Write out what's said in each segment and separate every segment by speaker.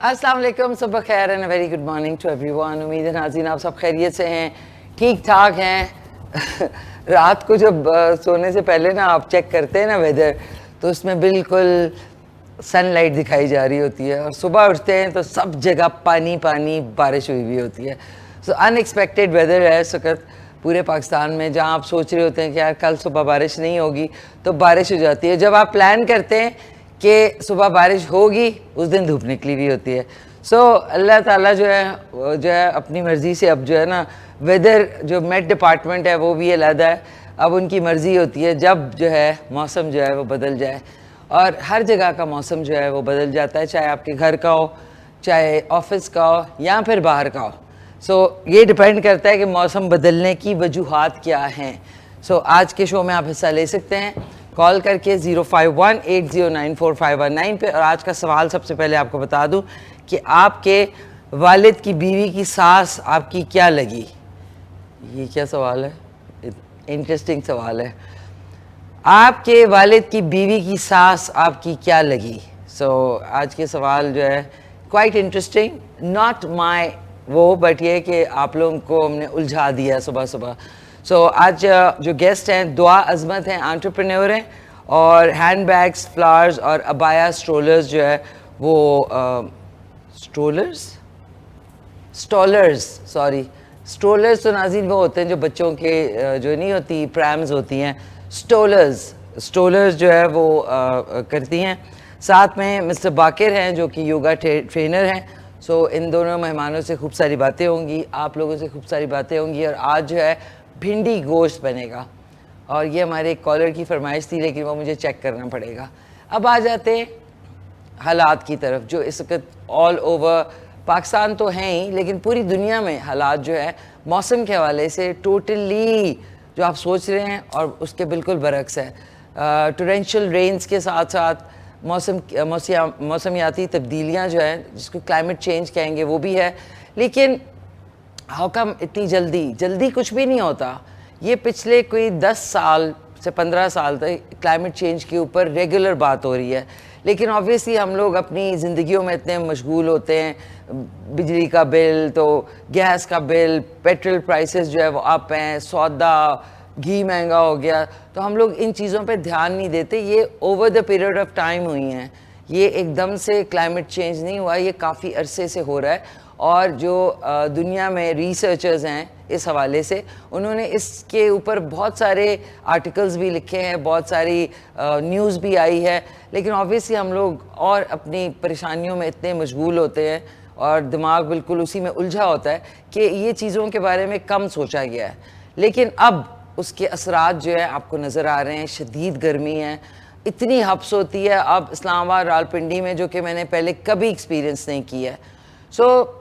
Speaker 1: अस्सलाम वालेकुम, सुबह खैर and very good morning to everyone. उम्मीद है नाज़रीन आप सब खैरियत से हैं, ठीक ठाक हैं। रात को जब सोने से पहले ना आप चेक करते हैं ना वेदर, तो उसमें बिल्कुल सनलाइट दिखाई जा रही होती है और सुबह उठते हैं तो सब जगह पानी पानी बारिश हुई हुई होती है। सो अनएक्सपेक्टेड वेदर है इस वक्त पूरे पाकिस्तान में। जहाँ आप सोच रहे होते हैं कि यार कल सुबह बारिश नहीं होगी, तो बारिश हो जाती है। जब आप प्लान करते हैं कि सुबह बारिश होगी, उस दिन धूप निकली हुई होती है। सो अल्लाह ताला जो है अपनी मर्ज़ी से अब जो है ना, वेदर जो मेट डिपार्टमेंट है वो भी अलग है। अब उनकी मर्ज़ी होती है जब जो है मौसम जो है वो बदल जाए, और हर जगह का मौसम जो है वो बदल जाता है, चाहे आपके घर का हो, चाहे ऑफिस का हो, या फिर बाहर का हो। सो ये डिपेंड करता है कि मौसम बदलने की वजूहात क्या हैं। सो आज के शो में आप हिस्सा ले सकते हैं कॉल करके 05180945119 पे। और आज का सवाल सबसे पहले आपको बता दूं कि आपके वालिद की बीवी की सास आपकी क्या लगी। ये क्या सवाल है, इंटरेस्टिंग सवाल है। आपके वालिद की बीवी की सास आपकी क्या लगी। सो आज के सवाल जो है क्वाइट इंटरेस्टिंग, नॉट माई वो, बट ये कि आप लोगों को हमने उलझा दिया सुबह सुबह। सो आज जो गेस्ट हैं दुआ अजमत हैं, एंटरप्रेन्योर हैं, और हैंडबैग्स, फ्लावर्स और अबाया स्ट्रोलर्स जो है वो स्ट्रोलर्स तो नाज़रीन वो होते हैं जो बच्चों के जो नहीं होती प्रैम्स होती हैं, स्ट्रोलर्स जो है वो करती हैं। साथ में मिस्टर बाकिर हैं जो कि योगा ट्रेनर हैं। सो इन दोनों मेहमानों से खूब सारी बातें होंगी, आप लोगों से खूब सारी बातें होंगी। और आज जो है भिंडी गोश्त बनेगा, और ये हमारे एक कॉलर की फरमाइश थी, लेकिन वो मुझे चेक करना पड़ेगा। अब आ जाते हैं हालात की तरफ, जो इस वक्त ऑल ओवर पाकिस्तान तो हैं ही, लेकिन पूरी दुनिया में हालात जो है मौसम के हवाले से टोटली जो आप सोच रहे हैं और उसके बिल्कुल बरक्स है। टोरेंशियल रेन्स के साथ साथ मौसमियाती तब्दीलियाँ जो हैं, जिसको क्लाइमेट चेंज कहेंगे, वो भी है। लेकिन हाउ कम इतनी जल्दी कुछ भी नहीं होता। ये पिछले कोई 10 साल से 15 साल तक क्लाइमेट चेंज के ऊपर रेगुलर बात हो रही है, लेकिन ऑब्वियसली हम लोग अपनी ज़िंदगियों में इतने मशगूल होते हैं, बिजली का बिल, तो गैस का बिल, पेट्रोल प्राइसेस जो है वो अप हैं, सौदा घी महंगा हो गया, तो हम लोग इन चीज़ों पे ध्यान नहीं देते। ये over the period of time हुई हैं, ये एकदम से क्लाइमेट चेंज नहीं हुआ, ये काफ़ी अरसे से हो रहा है। और जो दुनिया में रिसर्चर्स हैं इस हवाले से, उन्होंने इसके ऊपर बहुत सारे आर्टिकल्स भी लिखे हैं, बहुत सारी न्यूज़ भी आई है। लेकिन ऑब्वियसली हम लोग और अपनी परेशानियों में इतने मशगूल होते हैं और दिमाग बिल्कुल उसी में उलझा होता है कि ये चीज़ों के बारे में कम सोचा गया है। लेकिन अब उसके असरात जो है आपको नज़र आ रहे हैं। शदीद गर्मी है, इतनी हब्स होती है अब इस्लामाबाद रावलपिंडी में, जो कि मैंने पहले कभी एक्सपीरियंस नहीं किया है। सो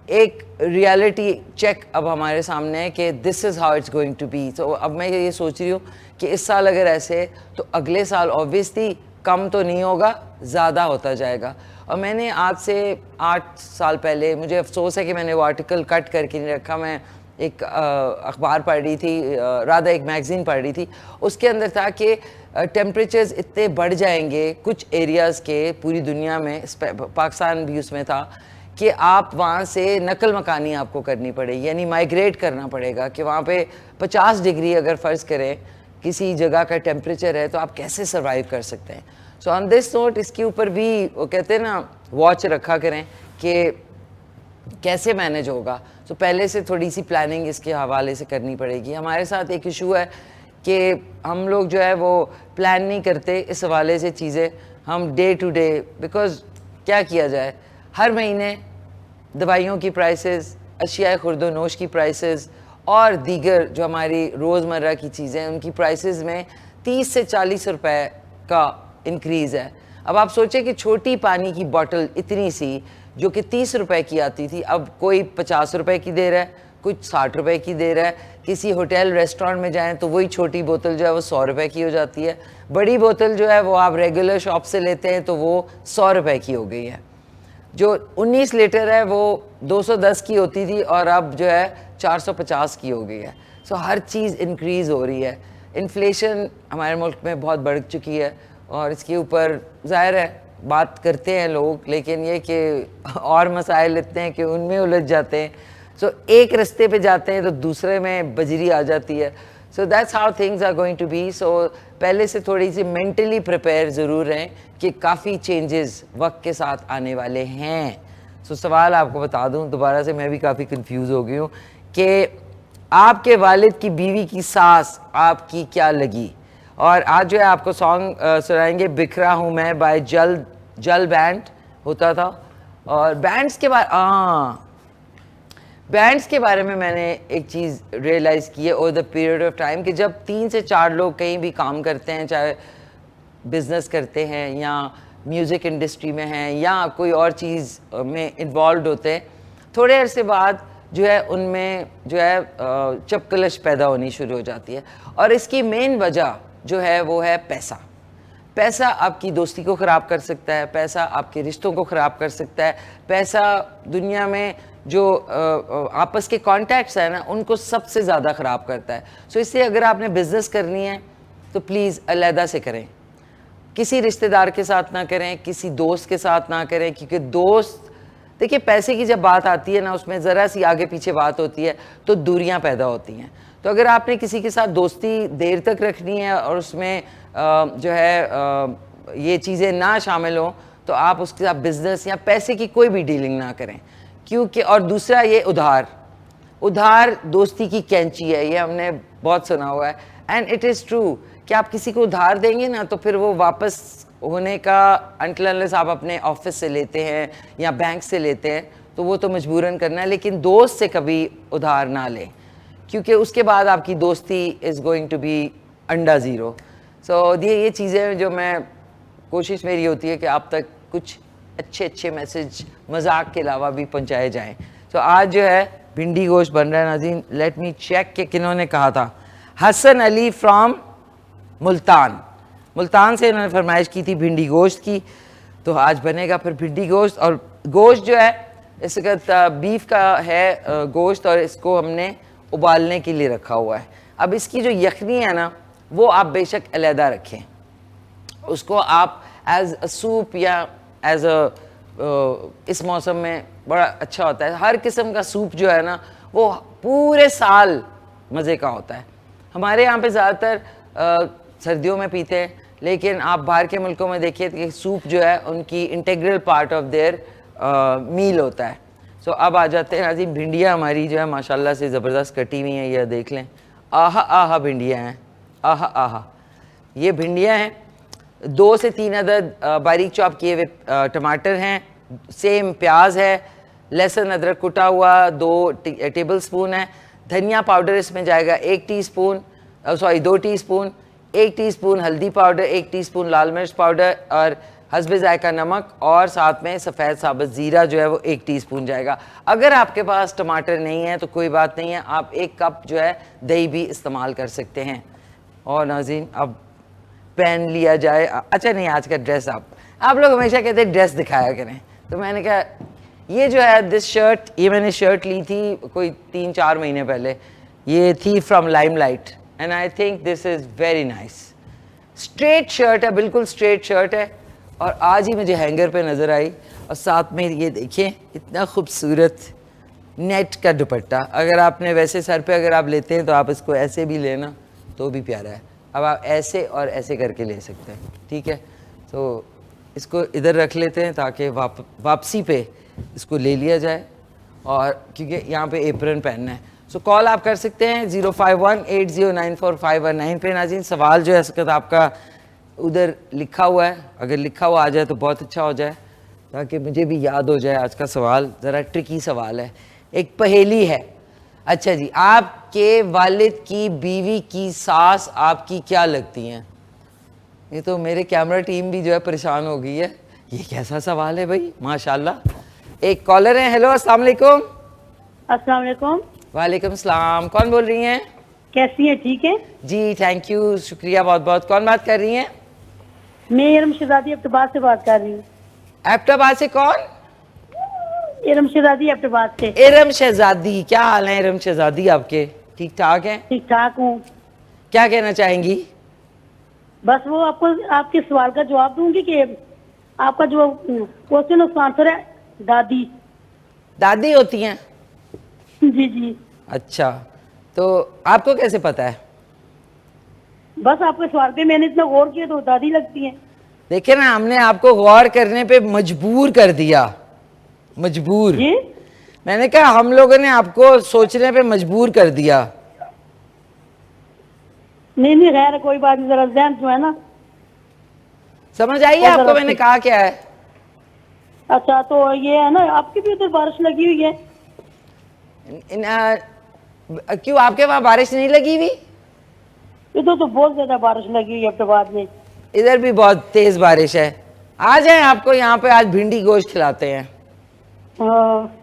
Speaker 1: एक रियलिटी चेक अब हमारे सामने है कि this is how it's going to be. तो अब मैं ये सोच रही हूँ कि इस साल अगर ऐसे है तो अगले साल ऑब्वियसली कम तो नहीं होगा, ज़्यादा होता जाएगा। और मैंने आज से 8 साल पहले, मुझे अफसोस है कि मैंने वो आर्टिकल कट करके नहीं रखा, मैं एक अखबार पढ़ रही थी, राधा एक मैगज़ीन पढ़ रही थी, उसके अंदर था कि टेम्परेचर्स इतने बढ़ जाएंगे कुछ एरियाज़ के पूरी दुनिया में, पाकिस्तान भी उसमें था, कि आप वहाँ से नकल मकानी आपको करनी पड़ेगी, यानी माइग्रेट करना पड़ेगा। कि वहाँ पे 50 डिग्री अगर फ़र्ज़ करें किसी जगह का टेम्परेचर है, तो आप कैसे सर्वाइव कर सकते हैं। सो ऑन दिस नोट, इसके ऊपर भी वो कहते हैं ना, वॉच रखा करें कि कैसे मैनेज होगा। तो पहले से थोड़ी सी प्लानिंग इसके हवाले से करनी पड़ेगी। हमारे साथ एक इशू है कि हम लोग जो है वो प्लान नहीं करते इस हवाले से चीज़ें, हम डे टू डे, बिकॉज़ क्या किया जाए, हर महीने दवाइयों की प्राइसेस, अशिया खुर्दोनोश की प्राइसेस और दीगर जो हमारी रोज़मर्रा की चीज़ें, उनकी प्राइसेस में 30 से 40 रुपए का इंक्रीज़ है। अब आप सोचें कि छोटी पानी की बॉटल इतनी सी जो कि 30 रुपए की आती थी, अब कोई 50 रुपए की दे रहा है, कुछ 60 रुपए की दे रहा है। किसी होटल रेस्टोरेंट में जाएं तो वही छोटी बोतल जो है वो 100 रुपए की हो जाती है। बड़ी बोतल जो है वो आप रेगुलर शॉप से लेते हैं तो वो 100 रुपए की हो गई है। जो 19 लीटर है वो 210 की होती थी और अब जो है 450 की हो गई है। सो हर चीज़ इंक्रीज़ हो रही है। इन्फ्लेशन हमारे मुल्क में बहुत बढ़ चुकी है और इसके ऊपर ज़ाहिर है बात करते हैं लोग, लेकिन ये कि और मसाइल इतने हैं कि उनमें उलझ जाते हैं। सो एक रास्ते पे जाते हैं तो दूसरे में बजरी आ जाती है। So that's how things are going to be. So पहले से थोड़ी सी मेंटली प्रिपेयर ज़रूर रहें कि काफ़ी चेंजेस वक्त के साथ आने वाले हैं। सो सवाल आपको बता दूं दोबारा से, मैं भी काफ़ी कंफ्यूज हो गई हूँ कि आपके वालिद की बीवी की सास आपकी क्या लगी। और आज जो है आपको सॉन्ग सुनाएंगे बिखरा हूँ मैं बाय जल बैंड होता था। और बैंड्स के बारे बैंड्स के बारे में मैंने एक चीज़ रियलाइज़ की है over the period of time कि जब 3 से 4 लोग कहीं भी काम करते हैं, चाहे बिजनेस करते हैं या म्यूज़िक इंडस्ट्री में हैं या कोई और चीज़ में इन्वॉल्व होते हैं, थोड़े अरसे बाद जो है उनमें जो है चपकलश पैदा होनी शुरू हो जाती है। और इसकी मेन वजह जो है वो है पैसा। पैसा आपकी दोस्ती को ख़राब कर सकता है, पैसा आपके रिश्तों को ख़राब कर सकता है, पैसा दुनिया में जो आपस के कॉन्टैक्ट्स हैं ना उनको सबसे ज़्यादा ख़राब करता है। सो इसलिए अगर आपने बिज़नेस करनी है तो प्लीज़ अलहदा से करें, किसी रिश्तेदार के साथ ना करें, किसी दोस्त के साथ ना करें, क्योंकि दोस्त देखिए पैसे की जब बात आती है ना उसमें ज़रा सी आगे पीछे बात होती है तो दूरियां पैदा होती हैं। तो अगर आपने किसी के साथ दोस्ती देर तक रखनी है और उसमें जो है ये चीज़ें ना शामिल हों तो आप उसके साथ बिज़नेस या पैसे की कोई भी डीलिंग ना करें, क्योंकि और दूसरा ये उधार दोस्ती की कैंची है, ये हमने बहुत सुना हुआ है एंड इट इज़ ट्रू कि आप किसी को उधार देंगे ना तो फिर वो वापस होने का अनटिल अनलेस आप अपने ऑफिस से लेते हैं या बैंक से लेते हैं तो वो तो मजबूरन करना है, लेकिन दोस्त से कभी उधार ना लें क्योंकि उसके बाद आपकी दोस्ती इज़ गोइंग टू बी अंडा ज़ीरो। सो ये चीज़ें जो मैं कोशिश मेरी होती है कि आप तक कुछ अच्छे मैसेज मजाक के अलावा भी पहुंचाए जाएं। तो आज जो है भिंडी गोश्त बन रहा है नाज़रीन, लेट मी चेक कि किन्होंने कहा था। हसन अली फ्रॉम मुल्तान से इन्होंने फरमाइश की थी भिंडी गोश्त की, तो आज बनेगा फिर भिंडी गोश्त। और गोश्त जो है इसका बीफ का है गोश्त और इसको हमने उबालने के लिए रखा हुआ है। अब इसकी जो यखनी है ना वो आप बेशक अलहदा रखें, उसको आप एज अ सूप या एज अ इस मौसम में बड़ा अच्छा होता है। हर किस्म का सूप जो है ना वो पूरे साल मज़े का होता है। हमारे यहाँ पे ज़्यादातर सर्दियों में पीते हैं, लेकिन आप बाहर के मुल्कों में देखिए कि सूप जो है उनकी integral part of their meal होता है। सो अब आ जाते हैं नाज़रीन, भिंडियाँ हमारी जो है माशाल्लाह से ज़बरदस्त कटी हुई हैं, ये देख लें। आहा भिंडियाँ हैं, आहा ये भिंडियाँ हैं। 2 से 3 अदद बारीक चॉप किए हुए टमाटर हैं, सेम प्याज है, लहसुन अदरक कुटा हुआ 2 टेबल स्पून है। धनिया पाउडर इसमें जाएगा 1 टीस्पून, 2 टीस्पून, 1 टीस्पून हल्दी पाउडर, 1 टीस्पून लाल मिर्च पाउडर और हस्बे जायका नमक, और साथ में सफ़ेद साबुत ज़ीरा जो है वो 1 टीस्पून जाएगा। अगर आपके पास टमाटर नहीं है तो कोई बात नहीं है, आप 1 कप जो है दही भी इस्तेमाल कर सकते हैं। और नाज़रीन अब पहन लिया जाए। अच्छा नहीं, आज का ड्रेस आप लोग हमेशा कहते हैं ड्रेस दिखाया करें, तो मैंने कहा ये जो है दिस शर्ट, ये मैंने शर्ट ली थी कोई 3-4 महीने पहले, ये थी from limelight and I think this is very nice. Straight shirt है, बिल्कुल स्ट्रेट शर्ट है और आज ही मुझे हैंगर पे नज़र आई। और साथ में ये देखिए इतना खूबसूरत नेट का दुपट्टा। अगर आपने वैसे सर पे अगर आप लेते हैं तो आप इसको ऐसे भी लेना तो भी प्यारा है। अब आप ऐसे और ऐसे करके ले सकते हैं, ठीक है। तो इसको इधर रख लेते हैं ताकि वापसी पे इसको ले लिया जाए, और क्योंकि यहाँ पे एप्रन पहनना है। सो कॉल आप कर सकते हैं 051-8094-519 पे। नाज़रीन सवाल जो है इसका आपका उधर लिखा हुआ है, अगर लिखा हुआ आ जाए तो बहुत अच्छा हो जाए ताकि मुझे भी याद हो जाए। आज का सवाल ज़रा ट्रिकी सवाल है, एक पहेली है। अच्छा जी, आपके वालिद की बीवी की सास आपकी क्या लगती हैं? ये तो मेरे कैमरा टीम भी जो है परेशान हो गई है, ये कैसा सवाल है भाई, माशाल्लाह। एक कॉलर है, हेलो अस्सलाम वालेकुम।
Speaker 2: अस्सलाम वालेकुम।
Speaker 1: वालेकुम सलाम, कौन बोल रही हैं?
Speaker 2: कैसी हैं? ठीक है
Speaker 1: जी, थैंक यू, शुक्रिया बहुत बहुत। कौन बात कर रही हैं?
Speaker 2: मैं इरम शहजादी एबटाबाद से बात कर रही हूँ।
Speaker 1: एबटाबाद से कौन?
Speaker 2: इरम शहजादी एबटाबाद से।
Speaker 1: इरम शहजादी, क्या हाल है इरम शहजादी आपके? ठीक ठाक हैं?
Speaker 2: ठीक ठाक हूँ।
Speaker 1: क्या कहना चाहेंगी?
Speaker 2: बस वो आपको आपके सवाल का जवाब दूंगी कि आपका जो क्वेश्चन उसका आंसर है दादी।
Speaker 1: दादी होती हैं?
Speaker 2: जी जी।
Speaker 1: अच्छा, तो आपको कैसे पता है?
Speaker 2: बस आपके सवाल पे मैंने इतना गौर किया तो दादी लगती है।
Speaker 1: देखिए ना, हमने आपको गौर करने पे मजबूर कर दिया, मजबूर।
Speaker 2: जी
Speaker 1: मैंने कहा हम लोगों ने आपको सोचने पे मजबूर कर दिया।
Speaker 2: नहीं नहीं, खैर कोई बात नहीं, जरा जहन जो है ना।
Speaker 1: समझ आई है
Speaker 2: और
Speaker 1: आपको
Speaker 2: जरा
Speaker 1: मैंने कहा क्या है?
Speaker 2: अच्छा, तो ये है ना, आपकी भी उधर बारिश लगी हुई है?
Speaker 1: क्यों, आपके वहां बारिश नहीं लगी हुई?
Speaker 2: इधर तो बहुत ज्यादा बारिश लगी हुई है अहमदाबाद में।
Speaker 1: इधर भी बहुत तेज बारिश है। आ जाए, आपको यहाँ पे आज भिंडी गोश्त खिलाते हैं।
Speaker 2: हाँ,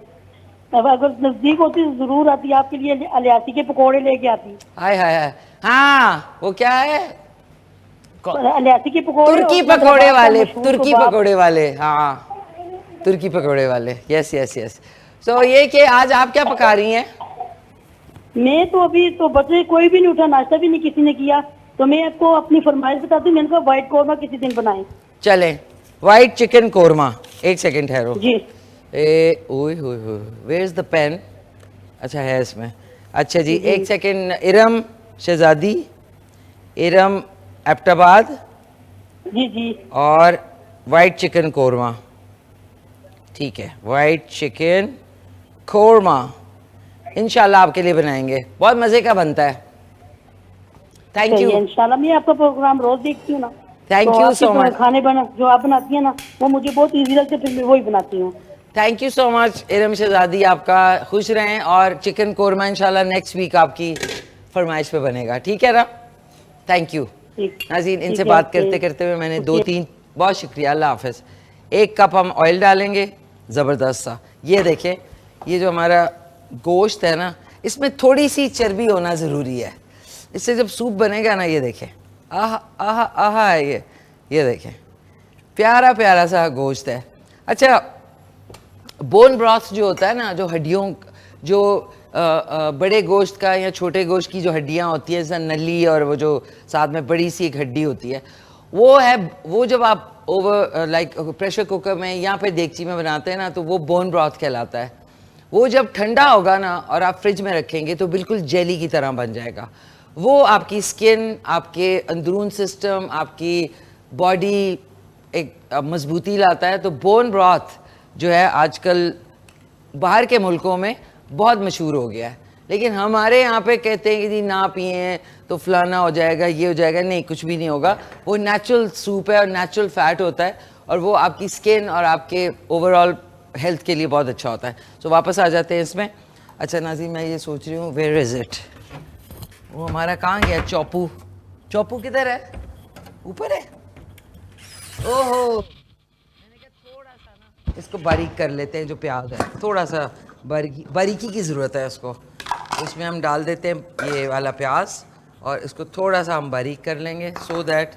Speaker 2: अब अगर नजदीक होती तो जरूर आती, आपके लिए अलियासी के पकोड़े लेके आती।
Speaker 1: हाय हाय हाय। हाँ, वो क्या है?
Speaker 2: अलियासी के पकोड़े
Speaker 1: तुर्की
Speaker 2: और
Speaker 1: पकोड़े
Speaker 2: हैदराबाद का
Speaker 1: वाले,
Speaker 2: मशहूर
Speaker 1: तुर्की
Speaker 2: कबाब।
Speaker 1: पकोड़े वाले, हाँ, तुर्की पकोड़े वाले। Yes yes yes. सो ये कि आज आप क्या पका रही हैं?
Speaker 2: मैं तो अभी तो बच्चे कोई भी नहीं उठा, नाश्ता भी नहीं किसी ने किया, तो मैं आपको अपनी फरमाइश बताती हूँ। मैंने कहा व्हाइट कौरमा किसी दिन बनाए।
Speaker 1: चलें, वाइट चिकन कोरमा। एक सेकंड ठहरो।
Speaker 2: जी
Speaker 1: ए ओए होए होए, वेयर इज द पेन? अच्छा है इसमें। अच्छा जी, एक सेकंड। इरम शहजादी, इरम एबटाबाद
Speaker 2: जी जी।
Speaker 1: और वाइट चिकन कोरमा। ठीक है, वाइट चिकन कोरमा इंशाल्लाह आपके लिए बनाएंगे, बहुत मज़े का बनता है। थैंक
Speaker 2: सही
Speaker 1: यू,
Speaker 2: है, इंशाल्लाह। मैं आपका प्रोग्राम रोज देखती हूँ ना।
Speaker 1: थैंक
Speaker 2: तो
Speaker 1: यू
Speaker 2: आपके
Speaker 1: सो मच,
Speaker 2: खाने बना जो आप बनाती है ना, वो मुझे बहुत इजी लगते, फिर मैं वही बनाती हूँ।
Speaker 1: Thank you so much Iram शहजादी। आपका खुश रहें, और चिकन कोरमा इंशाल्लाह नेक्स्ट वीक आपकी फरमाइश पे बनेगा, ठीक है ना? थैंक यू
Speaker 2: ठीक
Speaker 1: नाज़रीन। इनसे
Speaker 2: ठीक है,
Speaker 1: बात
Speaker 2: ओके।
Speaker 1: करते करते हुए मैंने
Speaker 2: ओके।
Speaker 1: 2-3, बहुत शुक्रिया, अल्लाह हाफिज़। 1 कप हम ऑयल डालेंगे, ज़बरदस्त सा। ये देखें, ये जो हमारा गोश्त है ना, इसमें थोड़ी सी चर्बी होना ज़रूरी है। इससे जब सूप बनेगा ना, ये देखें, आह आह आह है ये देखें, प्यारा प्यारा सा गोश्त है। अच्छा, बोन ब्रॉथ जो होता है ना, जो हड्डियों, जो बड़े गोश्त का या छोटे गोश्त की जो हड्डियाँ होती है, जैसे नली और वो जो साथ में बड़ी सी एक हड्डी होती है, वो है, वो जब आप ओवर लाइक प्रेशर कुकर में या पे देगची में बनाते हैं ना, तो वो बोन ब्रॉथ कहलाता है। वो जब ठंडा होगा ना और आप फ्रिज में रखेंगे तो बिल्कुल जेली की तरह बन जाएगा। वो आपकी स्किन, आपके अंदरून सिस्टम, आपकी बॉडी एक मजबूती लाता है। तो बोन ब्रॉथ जो है आजकल बाहर के मुल्कों में बहुत मशहूर हो गया है, लेकिन हमारे यहाँ पे कहते हैं कि जी ना पिए तो फलाना हो जाएगा, ये हो जाएगा। नहीं, कुछ भी नहीं होगा। वो नेचुरल सूप है और नेचुरल फैट होता है, और वो आपकी स्किन और आपके ओवरऑल हेल्थ के लिए बहुत अच्छा होता है। सो वापस आ जाते हैं इसमें। अच्छा नाज़रीन, मैं ये सोच रही हूँ, वेयर इज़ इट? वो हमारा कहाँ गया चौपू? चौपू किधर है? ऊपर है? ओहो, इसको बारीक कर लेते हैं। जो प्याज है थोड़ा सा बारीकी की ज़रूरत है इसको। उसमें हम डाल देते हैं ये वाला प्याज, और इसको थोड़ा सा हम बारीक कर लेंगे, सो दैट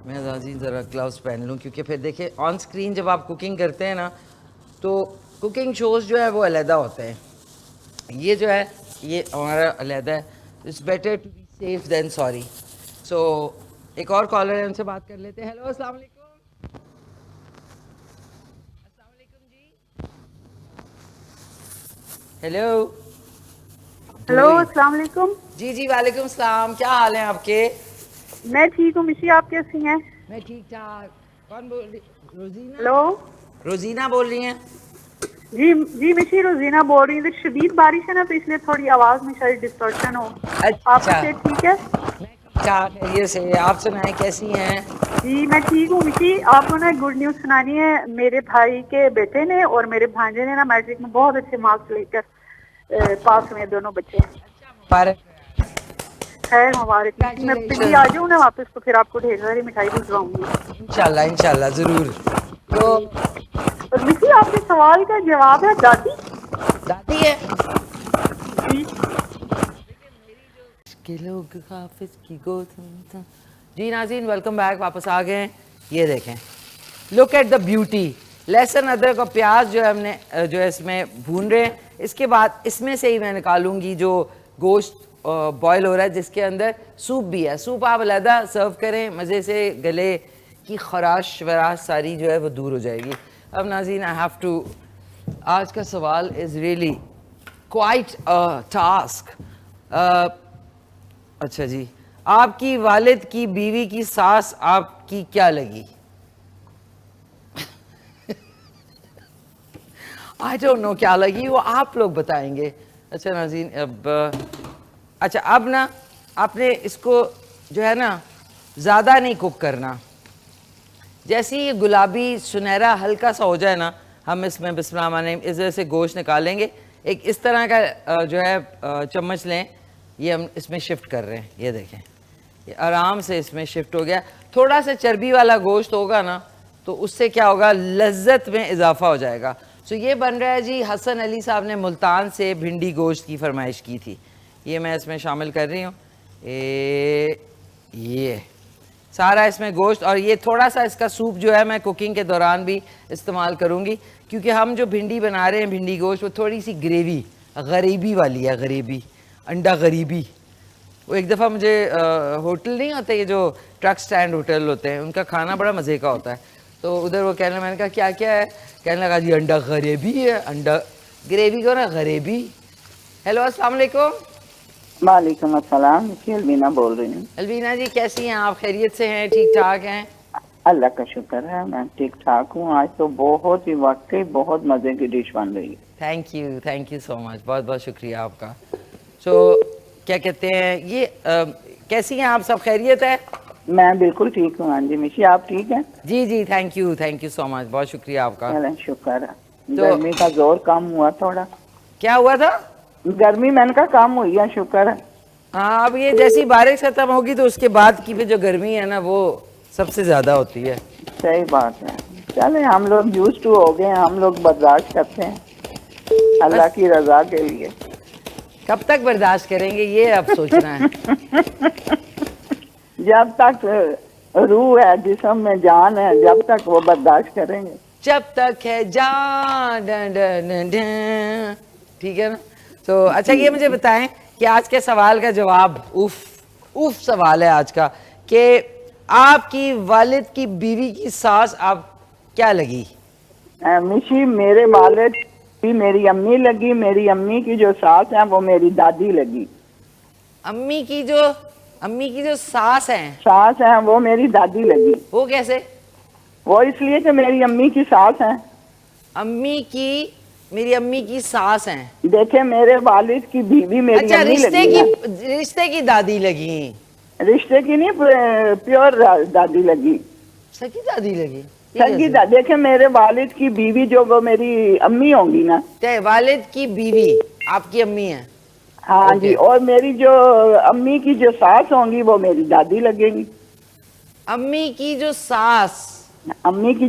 Speaker 1: मैं नाज़रीन ज़रा ग्लव्स पहन लूँ, क्योंकि फिर देखिए ऑन स्क्रीन जब आप कुकिंग करते हैं ना, तो कुकिंग शोज़ जो है वो अलहदा होते हैं। ये जो है ये हमारा अलहदा है। It's better to be safe than sorry. So एक और कॉलर है, उनसे बात कर लेते हैं। हेलो, अस्सलाम वालेकुम। हेलो
Speaker 3: हेलो, अस्सलाम वालेकुम।
Speaker 1: जी जी, वालेकुम सलाम। क्या हाल है आपके?
Speaker 3: मैं ठीक हूँ मिशी, आप कैसी हैं?
Speaker 1: मैं ठीक ठाक। कौन बोल रही? रोजीना?
Speaker 3: हेलो।
Speaker 1: रोजीना बोल रही हैं?
Speaker 3: जी जी मिशी, रोजीना बोल रही हूँ। इधर शदीद बारिश है ना, तो इसलिए थोड़ी आवाज में शायद डिस्टॉर्शन हो। आपका
Speaker 1: अच्छा,
Speaker 3: सेहत ठीक है?
Speaker 1: क्या खैरियत से? आप सुनाएं, कैसी हैं?
Speaker 3: जी मैं ठीक हूँ मिशी। आपको ना गुड न्यूज़ सुनानी है। मेरे भाई के बेटे ने और मेरे भांजे ने ना मैट्रिक में बहुत अच्छे मार्क्स लेकर पास हुए, दोनों बच्चे।
Speaker 1: पर
Speaker 3: खैर मुबारक। मैं पिछली आ जाऊँ ना वापस, तो फिर आपको ढेर सारी मिठाई भिजवाऊंगी।
Speaker 1: इंशाल्लाह इंशाल्लाह ज़रूर। तो
Speaker 3: और मिशी, आपके सवाल का जवाब है दादी।
Speaker 1: दादी है
Speaker 3: जी
Speaker 1: के लोग हाफिज की गोद में। जी नाज़रीन, वेलकम बैक, वापस आ गए हैं। ये देखें, लुक एट द ब्यूटी। लहसुन, अदरक और प्याज जो है हमने जो है इसमें भून रहे हैं। इसके बाद इसमें से ही मैं निकालूंगी जो गोश्त बॉयल हो रहा है, जिसके अंदर सूप भी है। सूप आप अलहदा सर्व करें, मज़े से गले की खराश वराश सारी जो है वो दूर हो जाएगी। अब नाज़रीन, आई हैव टू, आज का सवाल is really quite a task. अच्छा जी, आपकी वालिद की बीवी की सास आपकी क्या लगी? आई डोंट नो क्या लगी, वो आप लोग बताएंगे। अच्छा नाज़रीन, अच्छा अब ना आपने इसको जो है ना ज़्यादा नहीं कुक करना। जैसे ही ये गुलाबी सुनहरा हल्का सा हो जाए ना, हम इसमें बिस्मिल्लाह इस वजह से गोश्त निकालेंगे। एक इस तरह का जो है चम्मच लें, ये हम इसमें शिफ्ट कर रहे हैं। ये देखें, ये आराम से इसमें शिफ्ट हो गया। थोड़ा सा चर्बी वाला गोश्त होगा ना तो उससे क्या होगा, लज्जत में इजाफा हो जाएगा। सो ये बन रहा है जी, हसन अली साहब ने मुल्तान से भिंडी गोश्त की फरमाइश की थी। ये मैं इसमें शामिल कर रही हूँ। ये सारा इसमें गोश्त, और ये थोड़ा सा इसका सूप जो है मैं कुकिंग के दौरान भी इस्तेमाल करूँगी, क्योंकि हम जो भिंडी बना रहे हैं, भिंडी गोश्त, वो थोड़ी सी ग्रेवी गरीबी वाली है। गरीबी, अंडा गरीबी। वो एक दफ़ा मुझे होटल नहीं होते, ये जो ट्रक स्टैंड होटल होते हैं, उनका खाना बड़ा मज़े का होता है। तो उधर वो कहने, मैंने कहा क्या क्या है, कहने लगा जी अंडा गरीबी है। अंडा ग्रेवी को ना गरीबी। हेलो, अस्सलाम वालेकुम।
Speaker 4: वालेकुम अस्सलाम, अलवीना बोल रही हूँ।
Speaker 1: अलवीना जी कैसी हैं आप? खैरियत से हैं? ठीक ठाक हैं?
Speaker 4: अल्लाह का शुक्र है, मैं ठीक ठाक हूँ। आज तो बहुत ही वाकई बहुत मजे की डिश बन रही है।
Speaker 1: थैंक यू सो मच, बहुत बहुत शुक्रिया आपका। सो क्या कहते हैं, ये कैसी हैं आप? सब खैरियत है?
Speaker 4: मैं बिल्कुल ठीक हूँ। हाँ जी मिशी, आप ठीक हैं?
Speaker 1: जी थैंक यू सो मच, बहुत शुक्रिया आपका।
Speaker 4: चलें, शुक्र है। गर्मी का जोर कम हुआ थोड़ा।
Speaker 1: क्या हुआ था?
Speaker 4: गर्मी मैंने कहा कम हुई है, शुक्र है।
Speaker 1: हाँ, अब ये जैसी बारिश खत्म होगी तो उसके बाद की भी जो गर्मी है ना, वो सबसे ज्यादा होती है।
Speaker 4: सही बात है। चले, हम लोग यूज टू हो गए, हम लोग बर्दाश्त करते हैं अल्लाह की रजा के लिए।
Speaker 1: कब तक बर्दाश्त करेंगे, ये अब सोचना है।
Speaker 4: जब तक रूह है, जिस्म में जान है, जब तक वो बर्दाश्त करेंगे।
Speaker 1: जब तक है जान, ठीक है ना? तो अच्छा, ये मुझे बताएं कि आज के सवाल का जवाब, उफ सवाल है आज का, कि आपकी वालिद की बीवी की सास आप क्या लगी?
Speaker 4: मिशी, मेरे वालिद भी मेरी अम्मी लगी। मेरी अम्मी की जो सास है वो मेरी दादी लगी।
Speaker 1: अम्मी की जो सास है
Speaker 4: वो मेरी दादी लगी।
Speaker 1: वो कैसे?
Speaker 4: वो इसलिए कि मेरी अम्मी की सास है।
Speaker 1: मेरी अम्मी की सास हैं।
Speaker 4: देखे, मेरे वालिद की बीवी मेरी
Speaker 1: अच्छा,
Speaker 4: अम्मी लगी।
Speaker 1: रिश्ते की दादी लगी।
Speaker 4: रिश्ते की नहीं, प्योर दादी लगी।
Speaker 1: सगी दादी लगी?
Speaker 4: सगी दादी। देखे, मेरे वालिद की बीवी जो वो मेरी अम्मी होंगी ना।
Speaker 1: वालिद की बीवी आपकी अम्मी है?
Speaker 4: हाँ जी। और मेरी जो अम्मी की जो सास होंगी वो मेरी दादी लगेगी।
Speaker 1: अम्मी की जो सास
Speaker 4: हाँ, अम्मी की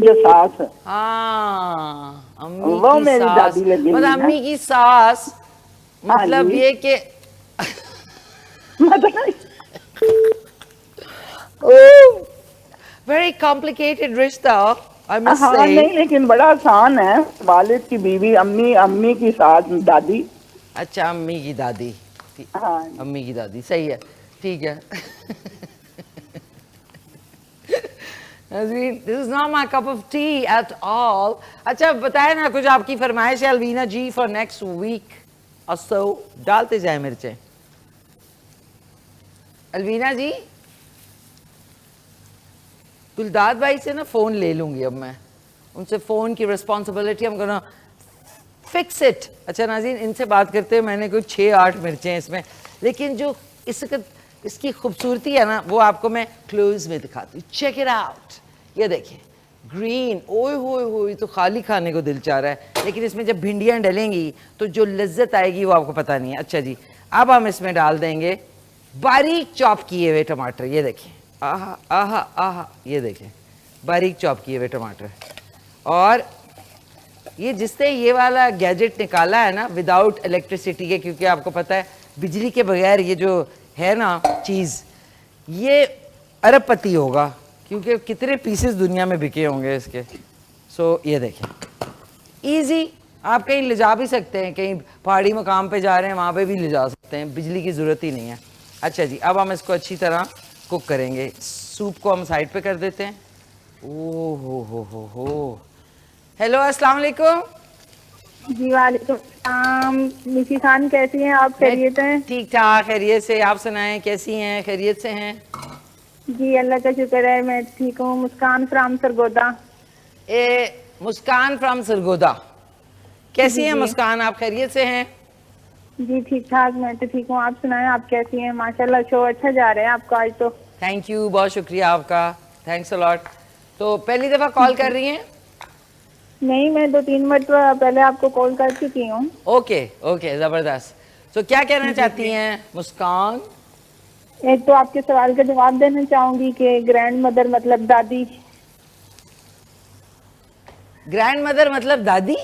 Speaker 4: वो मेरी दादी लगेगी।
Speaker 1: मतलब अम्मी की सास, मतलब ये कि वेरी कॉम्प्लिकेटेड रिश्ता, आई मस्ट से।
Speaker 4: नहीं, लेकिन बड़ा आसान है। वालिद की बीवी, अम्मी की सास, दादी।
Speaker 1: अच्छा, अम्मी की दादी।
Speaker 4: हाँ,
Speaker 1: अम्मी की दादी, सही है, ठीक है। This is not my cup of T at all. अच्छा बताए ना, कुछ आपकी फरमाइश है अलवीना जी फॉर नेक्स्ट वीक और सो? डालते जाए मिर्चें अलवीना जी। गुलदाद भाई से ना फ़ोन ले लूँगी अब मैं, उनसे फ़ोन की रिस्पॉन्सिबिलिटी हम गोना फिक्स इट। अच्छा नाज़रीन, इनसे बात करते हैं, मैंने कोई 6-8 मिर्चें हैं इसमें, लेकिन जो इसकी खूबसूरती है ना, वो आपको मैं क्लोज में दिखाती हूँ। चेक इट आउट, ये देखिए ग्रीन, ओए होए तो खाली खाने को दिल चाह रहा है, लेकिन इसमें जब भिंडियाँ डलेंगी तो जो लज्जत आएगी वो आपको पता नहीं है। अच्छा जी, अब हम इसमें डाल देंगे बारीक चॉप किए हुए टमाटर। ये देखिए, आहा आहा आहा, ये देखें बारीक चॉप किए हुए टमाटर। और ये जिससे ये वाला गैजेट निकाला है ना, विदाउट इलेक्ट्रिसिटी के, क्योंकि आपको पता है बिजली के बगैर ये जो है ना चीज़, ये अरबपति होगा, क्योंकि कितने पीसेस दुनिया में बिके होंगे इसके। सो ये देखें, इजी, आप कहीं ले जा भी सकते हैं, कहीं पहाड़ी मकाम पे जा रहे हैं वहाँ पे भी ले जा सकते हैं, बिजली की ज़रूरत ही नहीं है। अच्छा जी, अब हम इसको अच्छी तरह कुक करेंगे। सूप को हम साइड पे कर देते हैं। ओ हो। हेलो, अस्सलाम वालेकुम।
Speaker 3: जी वालेकुम सलाम। निशी खान कैसी हैं आप? खैरियत हैं?
Speaker 1: ठीक ठाक, खैरियत से। आप सुनाएं, कैसी हैं? खैरियत से हैं?
Speaker 3: जी अल्लाह का शुक्र है, मैं ठीक हूँ। मुस्कान फ्राम सरगोदा।
Speaker 1: मुस्कान फ्रॉम सरगोदा। कैसी
Speaker 3: जी
Speaker 1: हैं
Speaker 3: जी
Speaker 1: मुस्कान, आप खैरियत से हैं?
Speaker 3: जी ठीक ठाक, मैं तो ठीक हूँ। आप सुनाएं, आप कैसी हैं? माशाल्लाह शो अच्छा जा रहा है आपका आज तो।
Speaker 1: थैंक यू, बहुत शुक्रिया आपका। Thanks a lot. तो पहली दफ़ा कॉल कर रही हैं?
Speaker 3: नहीं, मैं 2-3 मरतबा पहले आपको कॉल कर चुकी हूँ।
Speaker 1: ओके ओके, ज़बरदस्त। तो क्या कहना चाहती हैं मुस्कान?
Speaker 3: एक तो आपके सवाल का जवाब देना चाहूंगी कि ग्रैंड मदर मतलब दादी।
Speaker 1: ग्रैंड मदर मतलब दादी?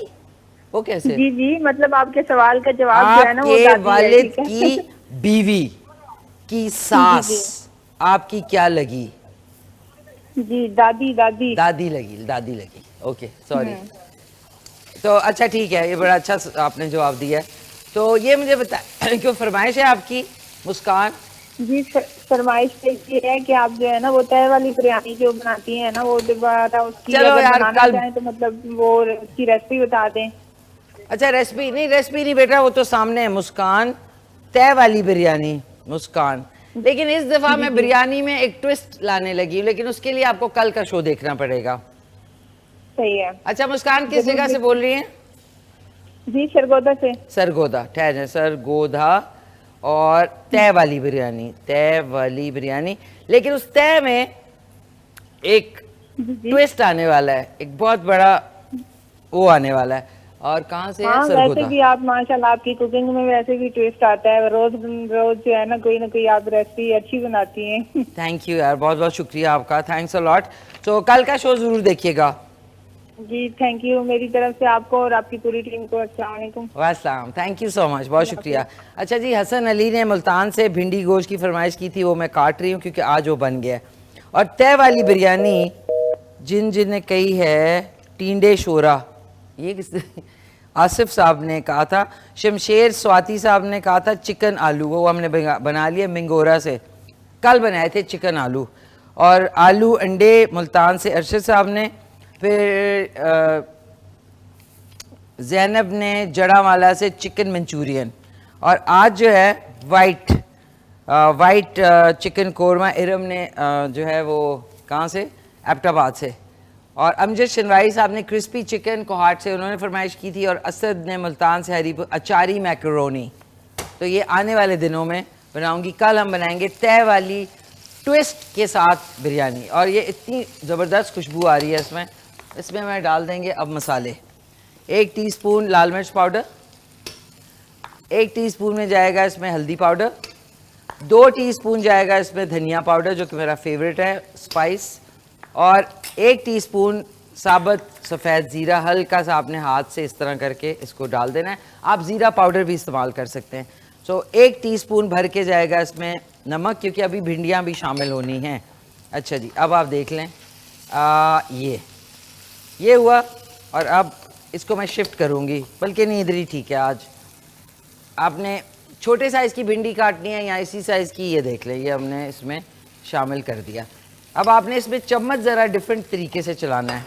Speaker 1: वो कैसे?
Speaker 3: जी जी, मतलब आपके सवाल का जवाब जो है ना वो
Speaker 1: आपके
Speaker 3: दादी है,
Speaker 1: वालिद
Speaker 3: ठीक है।
Speaker 1: की बीवी की
Speaker 3: जी
Speaker 1: सास
Speaker 3: जी
Speaker 1: आपकी क्या लगी?
Speaker 3: जी, दादी दादी।
Speaker 1: दादी लगी, दादी लगी। Okay, sorry. तो अच्छा, ठीक है, ये बड़ा अच्छा आपने जवाब दिया है। तो ये मुझे बताएं, क्यों फरमाइश है आपकी मुस्कान?
Speaker 3: जी फरमाइश ये है कि आप जो है ना वो तय वाली बिरयानी जो बनाती हैं ना वो दोबारा उसकी
Speaker 1: चलो
Speaker 3: अगर
Speaker 1: यार,
Speaker 3: बनाना
Speaker 1: कल।
Speaker 3: चाहें तो मतलब वो उसकी रेसिपी बता दें।
Speaker 1: अच्छा, रेसिपी नहीं, रेसिपी नहीं बेटा, वो तो सामने है। मुस्कान तय वाली बिरयानी, मुस्कान। लेकिन इस दफ़ा
Speaker 3: जी
Speaker 1: मैं
Speaker 3: जी
Speaker 1: बिरयानी में एक ट्विस्ट लाने लगी हूँ, लेकिन उसके लिए आपको कल का शो देखना पड़ेगा।
Speaker 3: सही है।
Speaker 1: अच्छा मुस्कान, किस
Speaker 3: जरूर
Speaker 1: जगह से बोल रही हैं?
Speaker 3: जी सरगोदा से।
Speaker 1: सरगोदा, ठहर, सरगोदा। और तय वाली बिरयानी, तय वाली बिरयानी। लेकिन उस तय में एक
Speaker 3: जी जी
Speaker 1: ट्विस्ट आने वाला है, एक बहुत बड़ा वो आने वाला है। और कहाँ से है?
Speaker 3: हाँ, वैसे
Speaker 1: सरगोदा।
Speaker 3: भी आप माशाल्लाह आपकी कुकिंग में वैसे भी ट्विस्ट आता है, रोज रोज जो है ना कोई आप रेसिपी अच्छी बनाती हैं।
Speaker 1: थैंक यू यार, बहुत बहुत शुक्रिया आपका, थैंक्स अ लॉट। तो कल का शो ज़रूर देखिएगा।
Speaker 3: जी थैंक यू, मेरी तरफ से आपको और आपकी पूरी टीम को अस्सलाम वालेकुम।
Speaker 1: वास्सलाम, थैंक यू सो मच, बहुत शुक्रिया। अच्छा जी, हसन अली ने मुल्तान से भिंडी गोश्त की फरमाइश की थी, वो मैं काट रही हूँ क्योंकि आज वो बन गया है। और तय वाली बिरयानी जिन जिन ने कही है टींडे शोरा, ये किस आसिफ साहब ने कहा था। शमशेर स्वाति साहब ने कहा था चिकन आलू, वो हमने बना लिया मिंगोरा से। कल बनाए थे चिकन आलू। और आलू अंडे मुल्तान से अरशद साहब ने। फिर ज़ैनब ने जड़ावाला से चिकन मंचूरियन। और आज जो है वाइट चिकन कोरमा इरम ने जो है वो कहाँ से, एबटाबाद से। और अमजद शनवाई साहब ने क्रिस्पी चिकन कोहाट से उन्होंने फरमाइश की थी। और असद ने मुल्तान से हरीपुर अचारी मैकरोनी। तो ये आने वाले दिनों में बनाऊंगी। कल हम बनाएंगे तय वाली ट्विस्ट के साथ बिरयानी। और ये इतनी ज़बरदस्त खुशबू आ रही है इसमें। इसमें मैं डाल देंगे अब मसाले। 1 टीस्पून लाल मिर्च पाउडर, 1 टीस्पून में जाएगा इसमें हल्दी पाउडर, 2 टीस्पून जाएगा इसमें धनिया पाउडर जो कि मेरा फेवरेट है स्पाइस, और 1 टीस्पून साबुत सफ़ेद ज़ीरा। हल्का सा आपने हाथ से इस तरह करके इसको डाल देना है। आप ज़ीरा पाउडर भी इस्तेमाल कर सकते हैं। सो 1 टीस्पून भर के जाएगा इसमें नमक, क्योंकि अभी भिंडियाँ भी शामिल होनी हैं। अच्छा जी, अब आप देख लें, ये हुआ। और अब इसको मैं शिफ्ट करूँगी, बल्कि नहीं, इधर ही ठीक है। आज आपने छोटे साइज़ की भिंडी काटनी है या इसी साइज़ की, ये देख लें, ये हमने इसमें शामिल कर दिया। अब आपने इसमें चम्मच ज़रा डिफरेंट तरीके से चलाना है।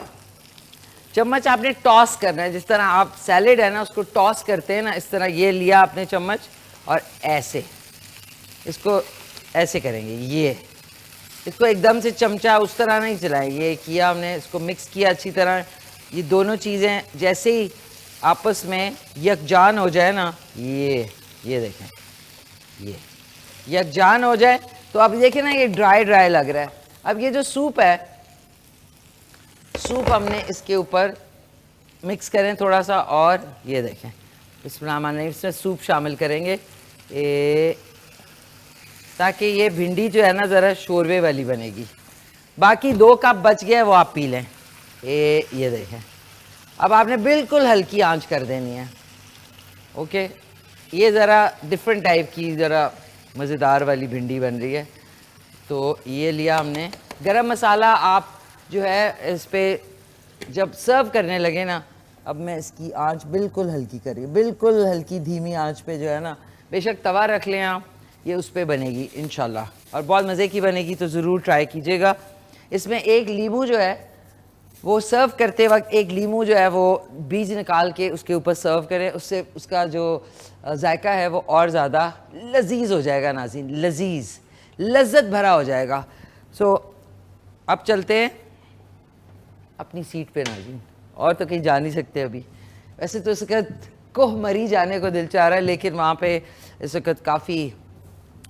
Speaker 1: चम्मच आपने टॉस करना है, जिस तरह आप सैलेड है ना उसको टॉस करते हैं ना, इस तरह ये लिया आपने चम्मच और ऐसे इसको ऐसे करेंगे। ये इसको एकदम से चमचा उस तरह नहीं चलाएंगे। ये किया हमने, इसको मिक्स किया अच्छी तरह। ये दोनों चीज़ें जैसे ही आपस में यकजान हो जाए ना, ये देखें, ये यकजान हो जाए तो अब देखिए ना ये ड्राई ड्राई लग रहा है। अब ये जो सूप है, सूप हमने इसके ऊपर मिक्स करें थोड़ा सा। और ये देखें, इसमें सूप शामिल करेंगे ताकि ये भिंडी जो है ना ज़रा शोरवे वाली बनेगी। बाकी 2 कप बच गया, वो आप पी लें। ये देखें, अब आपने बिल्कुल हल्की आंच कर देनी है। ओके, ये ज़रा डिफरेंट टाइप की ज़रा मज़ेदार वाली भिंडी बन रही है। तो ये लिया हमने। गरम मसाला आप जो है इस पर जब सर्व करने लगे ना, अब मैं इसकी आंच बिल्कुल हल्की करिए, बिल्कुल हल्की धीमी आंच पे जो है ना, बेशक तवा रख लें आप, ये उस पर बनेगी इंशाल्लाह, और बहुत मज़े की बनेगी। तो ज़रूर ट्राई कीजिएगा। इसमें 1 नींबू जो है वो सर्व करते वक्त एक लीमू जो है वो बीज निकाल के उसके ऊपर सर्व करें, उससे उसका जो जायका है वो और ज़्यादा लजीज हो जाएगा नाज़रीन, लजीज लज्जत भरा हो जाएगा। सो अब चलते हैं अपनी सीट पे नाज़रीन, और तो कहीं जा नहीं सकते अभी। वैसे तो इस वक्त कोह मरी जाने को दिल चाह रहा है, लेकिन वहाँ पे इस वक्त काफ़ी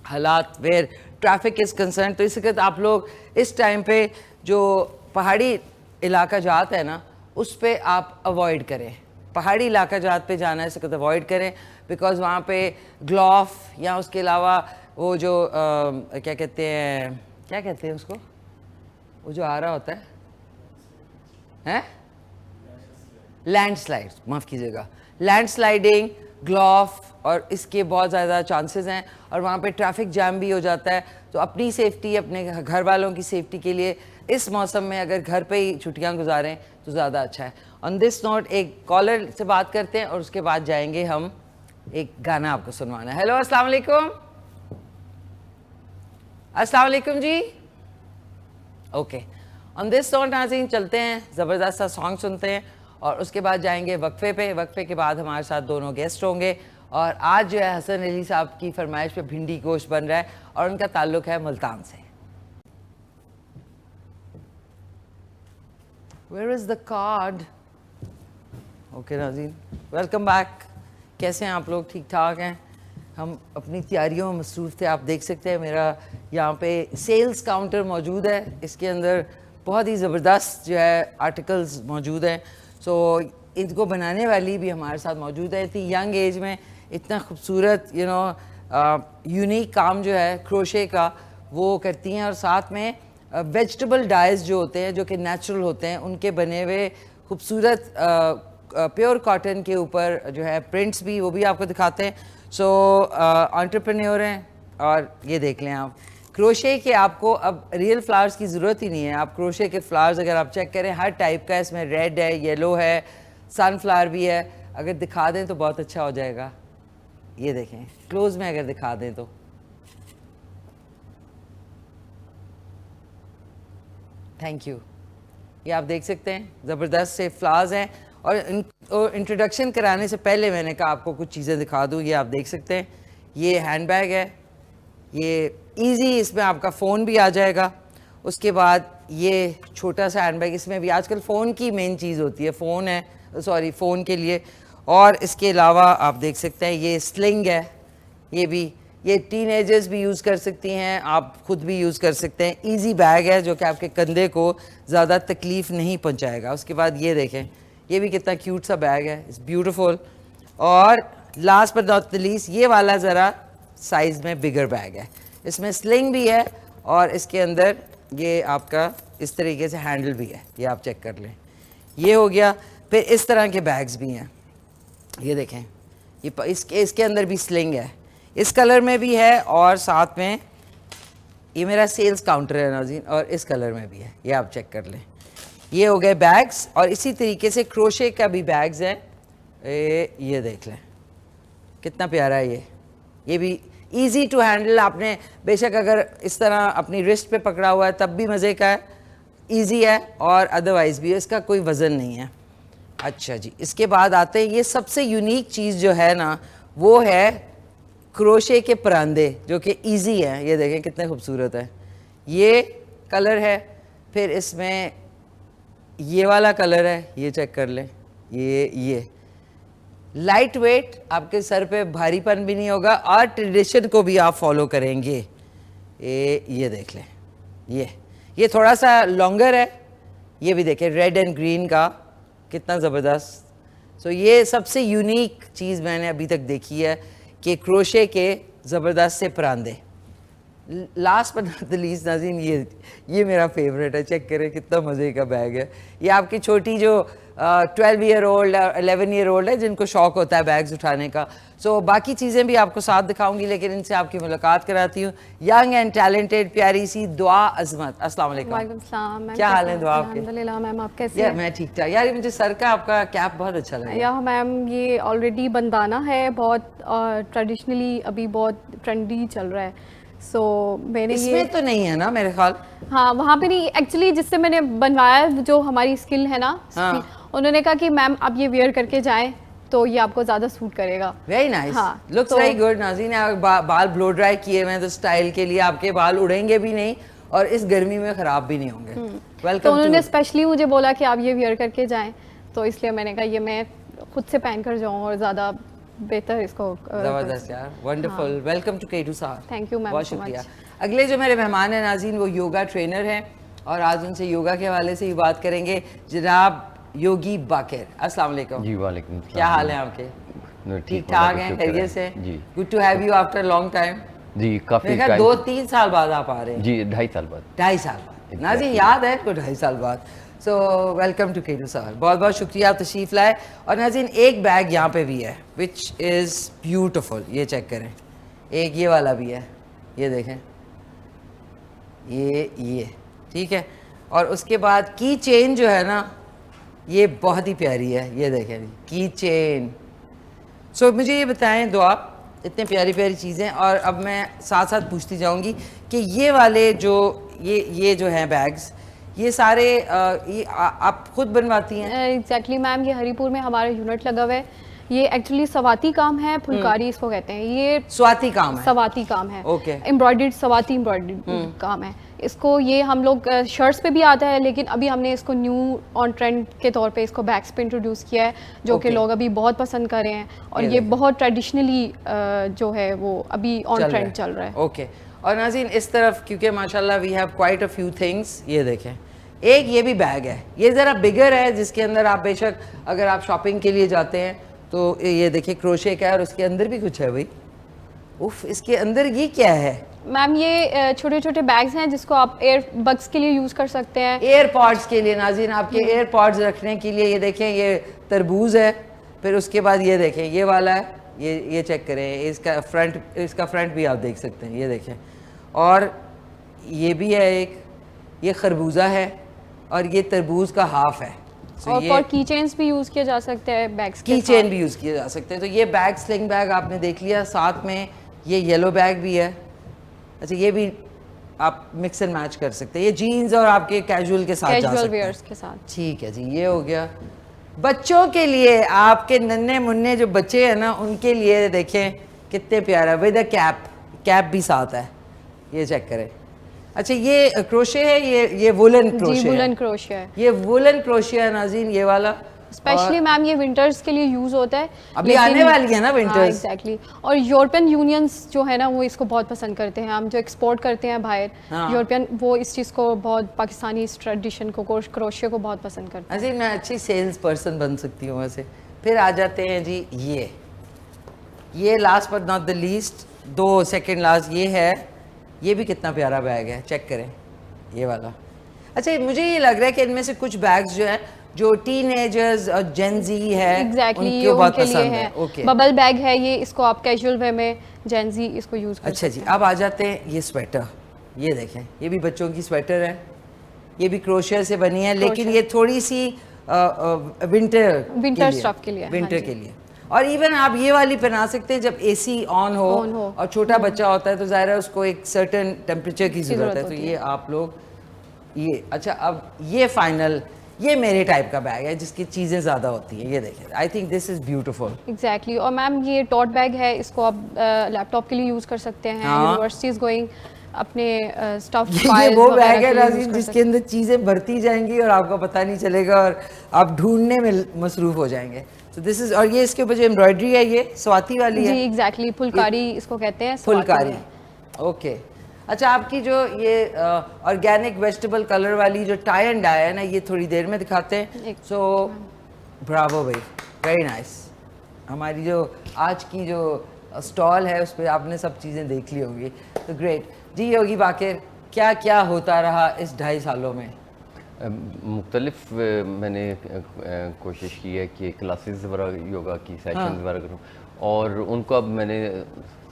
Speaker 1: हालात वेयर ट्रैफिक इज़ कंसर्न, तो इस वक्त आप लोग इस टाइम पे जो पहाड़ी इलाका जात है ना उस पे आप अवॉइड करें, पहाड़ी इलाका जात पे जाना है इस वक्त अवॉइड करें, बिकॉज़ वहाँ पे ग्लोफ या उसके अलावा वो जो क्या कहते हैं उसको, वो जो आ रहा होता है हैं, लैंडस्लाइड, माफ़ कीजिएगा, लैंडस्लाइडिंग, ग्लोफ और इसके बहुत ज़्यादा चांसेस हैं, और वहाँ पे ट्रैफिक जैम भी हो जाता है। तो अपनी सेफ्टी, अपने घर वालों की सेफ्टी के लिए इस मौसम में अगर घर पे ही छुट्टियाँ गुजारें तो ज़्यादा अच्छा है। ऑन दिस नोट एक कॉलर से बात करते हैं और उसके बाद जाएंगे हम एक गाना आपको सुनवाना है। हेलो, अस्सलाम वालेकुम। अस्सलाम वालेकुम जी। ओके, ऑन दिस नोट नाज़रीन चलते हैं, ज़बरदस्त सा सॉन्ग सुनते हैं और उसके बाद जाएंगे वक्फे पे। वक्फे के बाद हमारे साथ दोनों गेस्ट होंगे, और आज जो है हसन अली साहब की फरमाइश पे भिंडी गोश्त बन रहा है और उनका ताल्लुक़ है मुल्तान से। Where is the card? Okay नाज़रीन, वेलकम बैक। कैसे हैं आप लोग? ठीक ठाक हैं? हम अपनी तैयारियों में मसरूफ़ थे। आप देख सकते हैं मेरा यहाँ पे सेल्स काउंटर मौजूद है, इसके अंदर बहुत ही ज़बरदस्त जो है आर्टिकल्स मौजूद हैं। सो इनको बनाने वाली भी हमारे साथ मौजूद है। इतनी यंग एज में इतना खूबसूरत यूनिक काम जो है क्रोशे का वो करती हैं, और साथ में वेजिटेबल डाइज जो होते हैं जो कि नेचुरल होते हैं उनके बने हुए खूबसूरत प्योर कॉटन के ऊपर जो है प्रिंट्स भी, वो भी आपको दिखाते हैं। सो एंटरप्रेन्योर हैं, और ये देख लें आप क्रोशे के, आपको अब रियल फ्लावर्स की ज़रूरत ही नहीं है। आप क्रोशे के फ्लावर्स अगर आप चेक करें हर टाइप का, इसमें रेड है, येलो है, सनफ्लावर भी है। अगर दिखा दें तो बहुत अच्छा हो जाएगा। ये देखें क्लोज में अगर दिखा दें तो थैंक यू। ये आप देख सकते हैं ज़बरदस्त से फ्लावर्स हैं, और इंट्रोडक्शन कराने से पहले मैंने कहा आपको कुछ चीज़ें दिखा दूँ। ये आप देख सकते हैं, ये हैंडबैग है, ये इजी, इसमें आपका फ़ोन भी आ जाएगा। उसके बाद ये छोटा सा हैंडबैग, इसमें भी आजकल फ़ोन की मेन चीज़ होती है, फ़ोन है, सॉरी फ़ोन के लिए। और इसके अलावा आप देख सकते हैं ये स्लिंग है, ये टीनेजर्स भी यूज़ कर सकती हैं, आप खुद भी यूज़ कर सकते हैं। इजी बैग है जो कि आपके कंधे को ज़्यादा तकलीफ़ नहीं पहुंचाएगा। उसके बाद ये देखें, ये भी कितना क्यूट सा बैग है, इट्स ब्यूटीफुल। और last but not the least, ये वाला ज़रा साइज़ में बिगर बैग है, इसमें स्लिंग भी है और इसके अंदर ये आपका इस तरीके से हैंडल भी है, ये आप चेक कर लें। ये हो गया। फिर इस तरह के बैग्स भी हैं, ये देखें, ये इसके अंदर भी स्लिंग है, इस कलर में भी है, और साथ में ये मेरा सेल्स काउंटर है नाज़रीन, और इस कलर में भी है, ये आप चेक कर लें। ये हो गए बैग्स, और इसी तरीके से क्रोशे का भी बैग्स हैं, ये देख लें कितना प्यारा है ये भी इजी टू हैंडल। आपने बेशक अगर इस तरह अपनी रिस्ट पे पकड़ा हुआ है तब भी मज़े का है, इजी है, और अदरवाइज़ भी इसका कोई वज़न नहीं है। अच्छा जी, इसके बाद आते हैं, ये सबसे यूनिक चीज़ जो है ना वो है क्रोशे के परांदे, जो कि इजी हैं। ये देखें कितने खूबसूरत है, ये कलर है, फिर इसमें ये वाला कलर है, ये चेक कर लें, ये लाइट वेट, आपके सर पे भारीपन भी नहीं होगा, और ट्रेडिशन को भी आप फॉलो करेंगे। ये देख लें, ये थोड़ा सा लॉन्गर है, ये भी देखें रेड एंड ग्रीन का, कितना ज़बरदस्त। सो ये सबसे यूनिक चीज़ मैंने अभी तक देखी है कि क्रोशे के ज़बरदस्त से परांदे। Last but not the least नाज़रीन, ये मेरा फेवरेट है, चेक करें कितना मज़े का बैग है। ये आपकी छोटी जो 12 ईयर ओल्ड 11 ईयर ओल्ड है जिनको शौक़ होता है बैग्स उठाने का। सो बाकी चीज़ें भी आपको साथ दिखाऊंगी, लेकिन इनसे आपकी मुलाकात कराती हूँ। यंग एंड टैलेंटेड प्यारी सी दुआ अजमत, अस्सलाम वालेकुम।
Speaker 5: वालेकुम सलाम।
Speaker 1: क्या हाल है दुआ आपके?
Speaker 5: अल्हम्दुलिल्लाह मैम, आप कैसे हैं?
Speaker 1: मैं ठीक ठाक। यार मुझे सर का आपका कैप बहुत अच्छा लगा।
Speaker 5: या मैम, ये ऑलरेडी बंदाना है, बहुत ट्रेडिशनली अभी बहुत ट्रेंडी चल रहा है, सो मैंने ये
Speaker 1: इसमें तो नहीं है ना मेरे ख्याल?
Speaker 5: हाँ वहाँ पे नहीं, एक्चुअली जिससे मैंने बनवाया जो हमारी स्किल है ना,
Speaker 1: हाँ।
Speaker 5: उन्होंने कहा कि मैम आप ये वेयर करके जाएं तो ये आपको ज़्यादा सूट करेगा।
Speaker 1: वेरी नाइस,
Speaker 5: हाँ,
Speaker 1: लुक्स वेरी गुड। नाज़रीन, बाल ब्लो ड्राई किए हुए हैं तो स्टाइल के लिए आपके बाल उड़ेंगे भी नहीं और इस गर्मी में खराब भी नहीं होंगे।
Speaker 5: तो
Speaker 1: वेलकम
Speaker 5: उन्होंने
Speaker 1: टू।
Speaker 5: स्पेशली मुझे बोला कि आप ये वेयर करके जाएं, तो इसलिए मैंने कहा ये मैं खुद से पहन कर जाऊँ और ज़्यादा बेहतर इसको
Speaker 1: जबरदस्त यार, wonderful. Welcome to K2 SAR।
Speaker 5: Thank you ma'am,
Speaker 1: बहुत
Speaker 5: so
Speaker 1: शुक्रिया।
Speaker 5: much।
Speaker 1: अगले जो मेरे मेहमान हैं नाज़रीन, वो योगा ट्रेनर हैं और आज उनसे योगा के हवाले से ही बात करेंगे। जनाब योगी बाकर, अस्सलाम वालेकुम।
Speaker 6: जी वालेकुम।
Speaker 1: क्या हाल है आपके?
Speaker 6: ठीक
Speaker 1: ठीक ठाक हैं, खैरियत से?
Speaker 6: जी
Speaker 1: good to have you after long time.
Speaker 6: जी काफी
Speaker 1: मेरे ख्याल 2-3 साल बाद आप आ रहे हैं।
Speaker 6: जी 2.5 साल बाद।
Speaker 1: 2.5 साल बाद नाज़रीन, याद है को 2.5 साल बाद। So welcome to K2 SAR। बहुत बहुत शुक्रिया आप तशरीफ़ लाए। और नाज़रीन एक बैग यहाँ पे भी है विच इज़ ब्यूटिफुल, ये चेक करें। एक ये वाला भी है, ये देखें, ये ठीक है। और उसके बाद की चेन जो है ना, ये बहुत ही प्यारी है, ये देखें की चेन। सो मुझे ये बताएं दो आप, इतने प्यारी प्यारी चीज़ें। और अब मैं साथ साथ पूछती जाऊंगी कि ये वाले जो ये जो हैं बैग्स, ये सारे ये आप खुद बनवाती हैं?
Speaker 5: एग्जैक्टली मैम, ये हरीपुर में हमारा यूनिट लगा हुआ है। ये एक्चुअली सवाती काम है, फुलकारी इसको कहते हैं। ये
Speaker 1: स्वाति काम है,
Speaker 5: सवाती काम है।
Speaker 1: ओके।
Speaker 5: एम्ब्रॉयडर्ड सवाती एम्ब्रॉयडर्ड काम है इसको। ये हम लोग शर्ट्स पे भी आता है, लेकिन अभी हमने इसको न्यू ऑन ट्रेंड के तौर पे इसको बैग्स पे इंट्रोड्यूस किया है, जो कि
Speaker 1: Okay.
Speaker 5: लोग अभी बहुत पसंद कर रहे हैं। और
Speaker 1: ये
Speaker 5: ये
Speaker 1: देखें।
Speaker 5: बहुत ट्रेडिशनली जो है वो अभी ऑन ट्रेंड चल रहा है।
Speaker 1: ओके। और नाज़रीन इस तरफ, क्योंकि माशाल्लाह we have quite a few things, ये देखें। एक ये भी बैग है, ये ज़रा बिगर है, जिसके अंदर आप बेशक अगर आप शॉपिंग के लिए जाते हैं तो ये देखिए क्रोशे का है और उसके अंदर भी कुछ है भाई। उफ, इसके अंदर ये क्या है?
Speaker 5: मैम ये छोटे छोटे बैग्स हैं जिसको आप एयर बग्स के लिए यूज़ कर सकते हैं।
Speaker 1: एयरपॉड्स के लिए नाज़रीन, आपके एयरपॉड्स रखने के लिए। ये देखें, ये तरबूज है। फिर उसके बाद ये देखें, ये वाला है, ये चेक करें, इसका फ्रंट भी आप देख सकते हैं, ये देखें। और ये भी है एक, ये खरबूजा है और ये तरबूज का हाफ है।
Speaker 5: और फॉर की चेन्स भी यूज़ किया जा सकता है बैग्स के
Speaker 1: की
Speaker 5: साथ।
Speaker 1: चेन भी यूज़ किए जा सकते हैं। तो ये बैग, स्लिंग बैग आपने देख लिया। साथ में ये येलो बैग भी है। अच्छा, ये भी आप मिक्स एंड मैच कर सकते हैं। ये जीन्स और आपके कैजुअल के साथ जा
Speaker 5: कैजुअल
Speaker 1: सकते हैं।
Speaker 5: वेयर्स के साथ।
Speaker 1: ठीक है जी, ये हो गया। बच्चों के लिए, आपके नन्हे मुन्ने जो बच्चे हैं ना, उनके लिए देखें कितने प्यारा, विद कैप भी साथ है, ये चेक करें। अच्छा, ये क्रोशे है, ये वुलन क्रोशे
Speaker 5: जी, वुलन
Speaker 1: है।
Speaker 5: क्रोशे है।
Speaker 1: ये वुलन क्रोशे है नाज़रीन, ये वाला।
Speaker 5: स्पेशली मैम ये विंटर्स के लिए यूज होता है।
Speaker 1: अभी आने वाली है ना विंटर्स।
Speaker 5: एग्जैक्टली। और यूरोपियन यूनियंस जो है ना, वो इसको बहुत पसंद करते हैं। हम जो एक्सपोर्ट करते हैं बाहर,
Speaker 1: हाँ।
Speaker 5: यूरोपियन वो इस चीज़ को बहुत, पाकिस्तानी इस ट्रेडिशन को, क्रोशे को बहुत पसंद करते हैं।
Speaker 1: अजी मैं अच्छी सेल्स पर्सन बन सकती हूँ वैसे। फिर आ जाते हैं जी, ये last but not the least, 2 second last ये है। ये भी कितना प्यारा बैग है, चेक करें, ये वाला। अच्छा, मुझे ये लग रहा है कि इनमें से कुछ बैग्स जो हैं, जो टीनेजर्स और जेनजी है,
Speaker 5: एग्जैक्टली, ये
Speaker 1: उनको बहुत
Speaker 5: उनके लिए
Speaker 1: पसंद
Speaker 5: है।
Speaker 1: है। ओके,
Speaker 5: बबल बैग है ये, इसको आप कैजुअल वे में जेनजी इसको यूज कर
Speaker 1: अच्छा जी। अब आ जाते हैं ये स्वेटर, ये देखें, ये भी बच्चों की स्वेटर है। ये भी क्रोशिया से बनी है, लेकिन ये थोड़ी सी विंटर
Speaker 5: स्टफ के लिए,
Speaker 1: विंटर
Speaker 5: हाँ
Speaker 1: के लिए। और इवन आप ये वाली पहना सकते हैं जब एसी ऑन हो और छोटा बच्चा होता है तो ज़ाहिर है उसको एक सर्टेन टेम्परेचर की ज़रूरत है। तो ये आप लोग ये, अच्छा अब ये फाइनल, ये मेरे टाइप का बैग है जिसकी चीज़ें ज़्यादा होती हैं। ये देखें, I think this is beautiful.
Speaker 5: Exactly. और मैम ये टॉट बैग है, इसको आप लैपटॉप के लिए यूज़ कर सकते हैं। यूनिवर्सिटीज़ गोइंग अपने स्टफ
Speaker 1: ये वो बैग है नाज़रीन जिसके अंदर चीज़ें भरती जाएंगी और आपको पता नहीं चलेगा और आप ढूंढने में मसरूफ़ हो जाएंगे। तो दिस इज़, और ये इसके ऊपर जो एम्ब्रॉयडरी है ये स्वाति वाली है।
Speaker 5: जी एग्जैक्टली, फुलकारी इसको कहते हैं।
Speaker 1: फुलकारी, ओके। अच्छा, आपकी जो ये ऑर्गेनिक वेजिटेबल कलर वाली जो टाई एंड डाई है ना, ये थोड़ी देर में दिखाते हैं। सो ब्रावो भाई, वेरी नाइस। हमारी जो आज की जो स्टॉल है उस पर आपने सब चीज़ें देख ली होंगी, तो ग्रेट जी। योगी बाकर, क्या क्या होता रहा इस 2.5 सालों में?
Speaker 6: मुख्तलिफ मैंने कोशिश की है कि क्लासेस वगैरह, योगा की सेशंस वगैरह करूँ, और उनको अब मैंने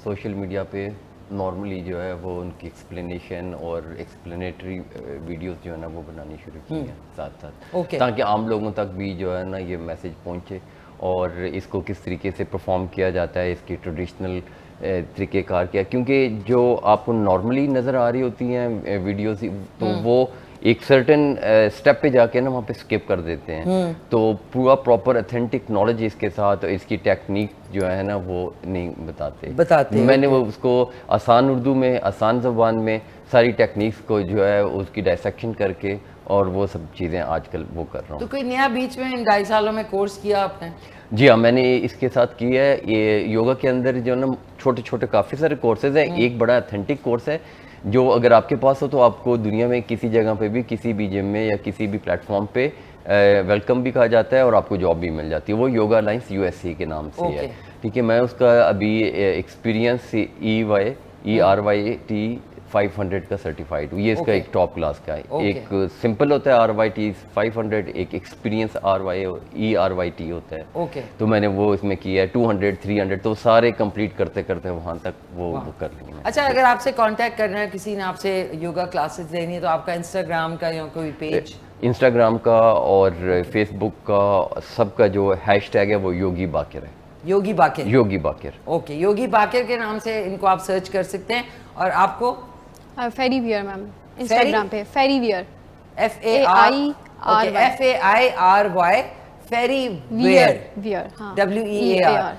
Speaker 6: सोशल मीडिया पे नॉर्मली जो है वो उनकी एक्सप्लेनेशन और एक्सप्लेनेटरी वीडियोस जो है ना वो बनानी शुरू की हैं साथ साथ, ताकि आम लोगों तक भी जो है ना ये मैसेज पहुँचे और इसको किस तरीके से परफॉर्म किया जाता है, इसकी ट्रेडिशनल तरीक़ेकार क्या, क्योंकि जो आपको नॉर्मली नज़र आ रही होती हैं वीडियोस तो वो एक सर्टेन स्टेप पे जाके ना वहाँ पे स्किप कर देते हैं, तो पूरा प्रॉपर ऑथेंटिक नॉलेज इसके साथ इसकी टेक्निक जो है ना वो नहीं बताते। मैंने वो उसको आसान उर्दू में, आसान ज़बान में सारी टेक्निक्स को जो है उसकी डायसेक्शन करके और वो सब चीज़ें आजकल वो कर रहा हूँ।
Speaker 1: तो कोई नया बीच में इन 2.5 सालों में कोर्स किया आपने?
Speaker 6: जी हाँ, मैंने इसके साथ किया है। ये योगा के अंदर जो ना छोटे छोटे काफ़ी सारे कोर्सेज हैं। एक बड़ा ऑथेंटिक कोर्स है जो अगर आपके पास हो तो आपको दुनिया में किसी जगह पे भी, किसी भी जिम में या किसी भी प्लेटफॉर्म पे वेलकम भी कहा जाता है और आपको जॉब भी मिल जाती है। वो योगा अलायंस यूएसए के नाम से है, ठीक है। मैं उसका अभी एक्सपीरियंस ERYT 500 का सर्टिफाइड हूँ। ये इसका एक टॉप क्लास का है। एक सिंपल होता है RYT 500, एक एक्सपीरियंस ERYT होता है। तो मैंने वो इसमें किया है 200, 300, तो सारे कंप्लीट करते करते वहाँ तक वो कर लेंगे।
Speaker 1: अच्छा, अगर आपसे कांटेक्ट करना है, किसी ने आपसे योगा क्लासेस लेनी है, तो आपका इंस्टाग्राम का या कोई पेज?
Speaker 6: इंस्टाग्राम का और फेसबुक का सबका जो हैशटैग है वो योगी बाकिर है।
Speaker 1: योगी बाकिर?
Speaker 6: योगी बाकिर।
Speaker 1: ओके, योगी बाकिर के नाम से इनको आप सर्च कर सकते हैं। और आपको?
Speaker 5: फेरी वियर मैम, इंस्टाग्राम पे फेरी वियर,
Speaker 1: FAIRY फेरी वियर, WEAR।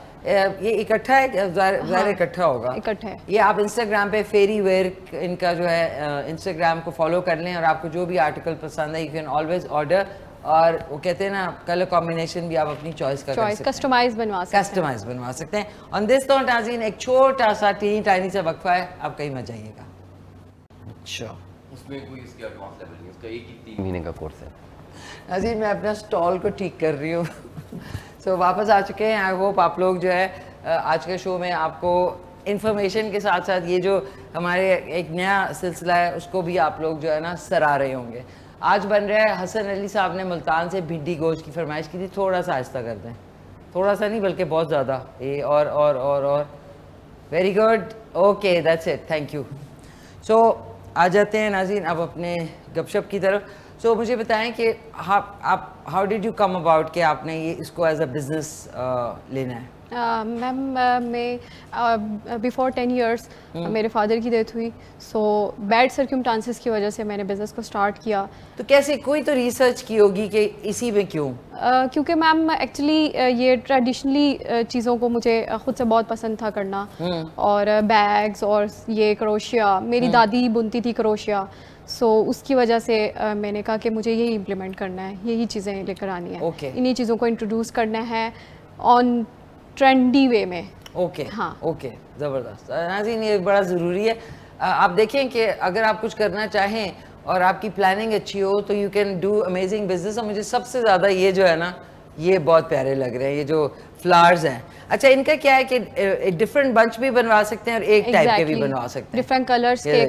Speaker 1: ये इकट्ठा है, ज़ाहिर इकट्ठा होगा,
Speaker 5: इकट्ठा है।
Speaker 1: ये आप इंस्टाग्राम पे फेरी वेयर इनका जो है इंस्टाग्राम को फॉलो कर लें और आपको जो भी आर्टिकल पसंद है यू कैन ऑलवेज ऑर्डर। और वो कहते हैं ना, कलर कॉम्बिनेशन भी आप अपनी चॉइस का कर सकते हैं,
Speaker 5: कस्टमाइज बनवा सकते हैं।
Speaker 1: ऑन दिस नोट नाज़रीन, एक छोटा सा टाइनी सा वक्फा है, आप कहीं मत जाइएगा। अच्छा,
Speaker 6: उसमें कोई इसका एडवांस लेवल नहीं, उसका एक ही 3 महीने का कोर्स है।
Speaker 1: नाज़रीन, मैं अपना स्टॉल को ठीक कर रही हूँ। सो वापस आ चुके हैं। आई होप आप लोग जो है आज के शो में आपको इन्फॉर्मेशन के साथ साथ ये जो हमारे एक नया सिलसिला है उसको भी आप लोग जो है ना सराह रहे होंगे। आज बन रहा है, हसन अली साहब ने मुल्तान से भिंडी गोश्त की फरमाइश की थी। थोड़ा सा आहिस्ता कर दें, थोड़ा सा नहीं बल्कि बहुत ज़्यादा। ये और very good, okay, that's it, thank you. So आ जाते हैं नाज़रीन अब अपने गपशप की तरफ। सो मुझे बताएं कि आप how did you come about कि आपने ये इसको एज अ बिज़नेस लेना है?
Speaker 5: मैम मैं बिफोर 10 इयर्स मेरे फादर की डेथ हुई, सो बैड सर्कमस्टांसेस की वजह से मैंने बिज़नेस को स्टार्ट किया।
Speaker 1: तो कैसे, कोई तो रिसर्च की होगी कि इसी में क्यों?
Speaker 5: क्योंकि मैम एक्चुअली ये ट्रेडिशनली चीज़ों को मुझे ख़ुद से बहुत पसंद था करना, और बैग्स और ये क्रोशिया, मेरी दादी बुनती थी क्रोशिया, सो उसकी वजह से मैंने कहा कि मुझे यही इम्प्लीमेंट करना है, यही चीज़ें लेकर आनी है, इन्हीं चीज़ों को इंट्रोड्यूस करना है ऑन ट्रेंडी वे में।
Speaker 1: हाँ, ज़बरदस्त नाज़रीन, ये बड़ा ज़रूरी है। आप देखें कि अगर आप कुछ करना चाहें और आपकी प्लानिंग अच्छी हो तो you can do amazing business. और मुझे सबसे ज़्यादा ये जो है ना, ये बहुत प्यारे लग रहे हैं, ये जो फ्लावर्स हैं। अच्छा, इनका क्या है कि डिफरेंट बंच भी बनवा सकते हैं और एक टाइप के भी बनवा सकते हैं,
Speaker 5: डिफरेंट कलर्स के,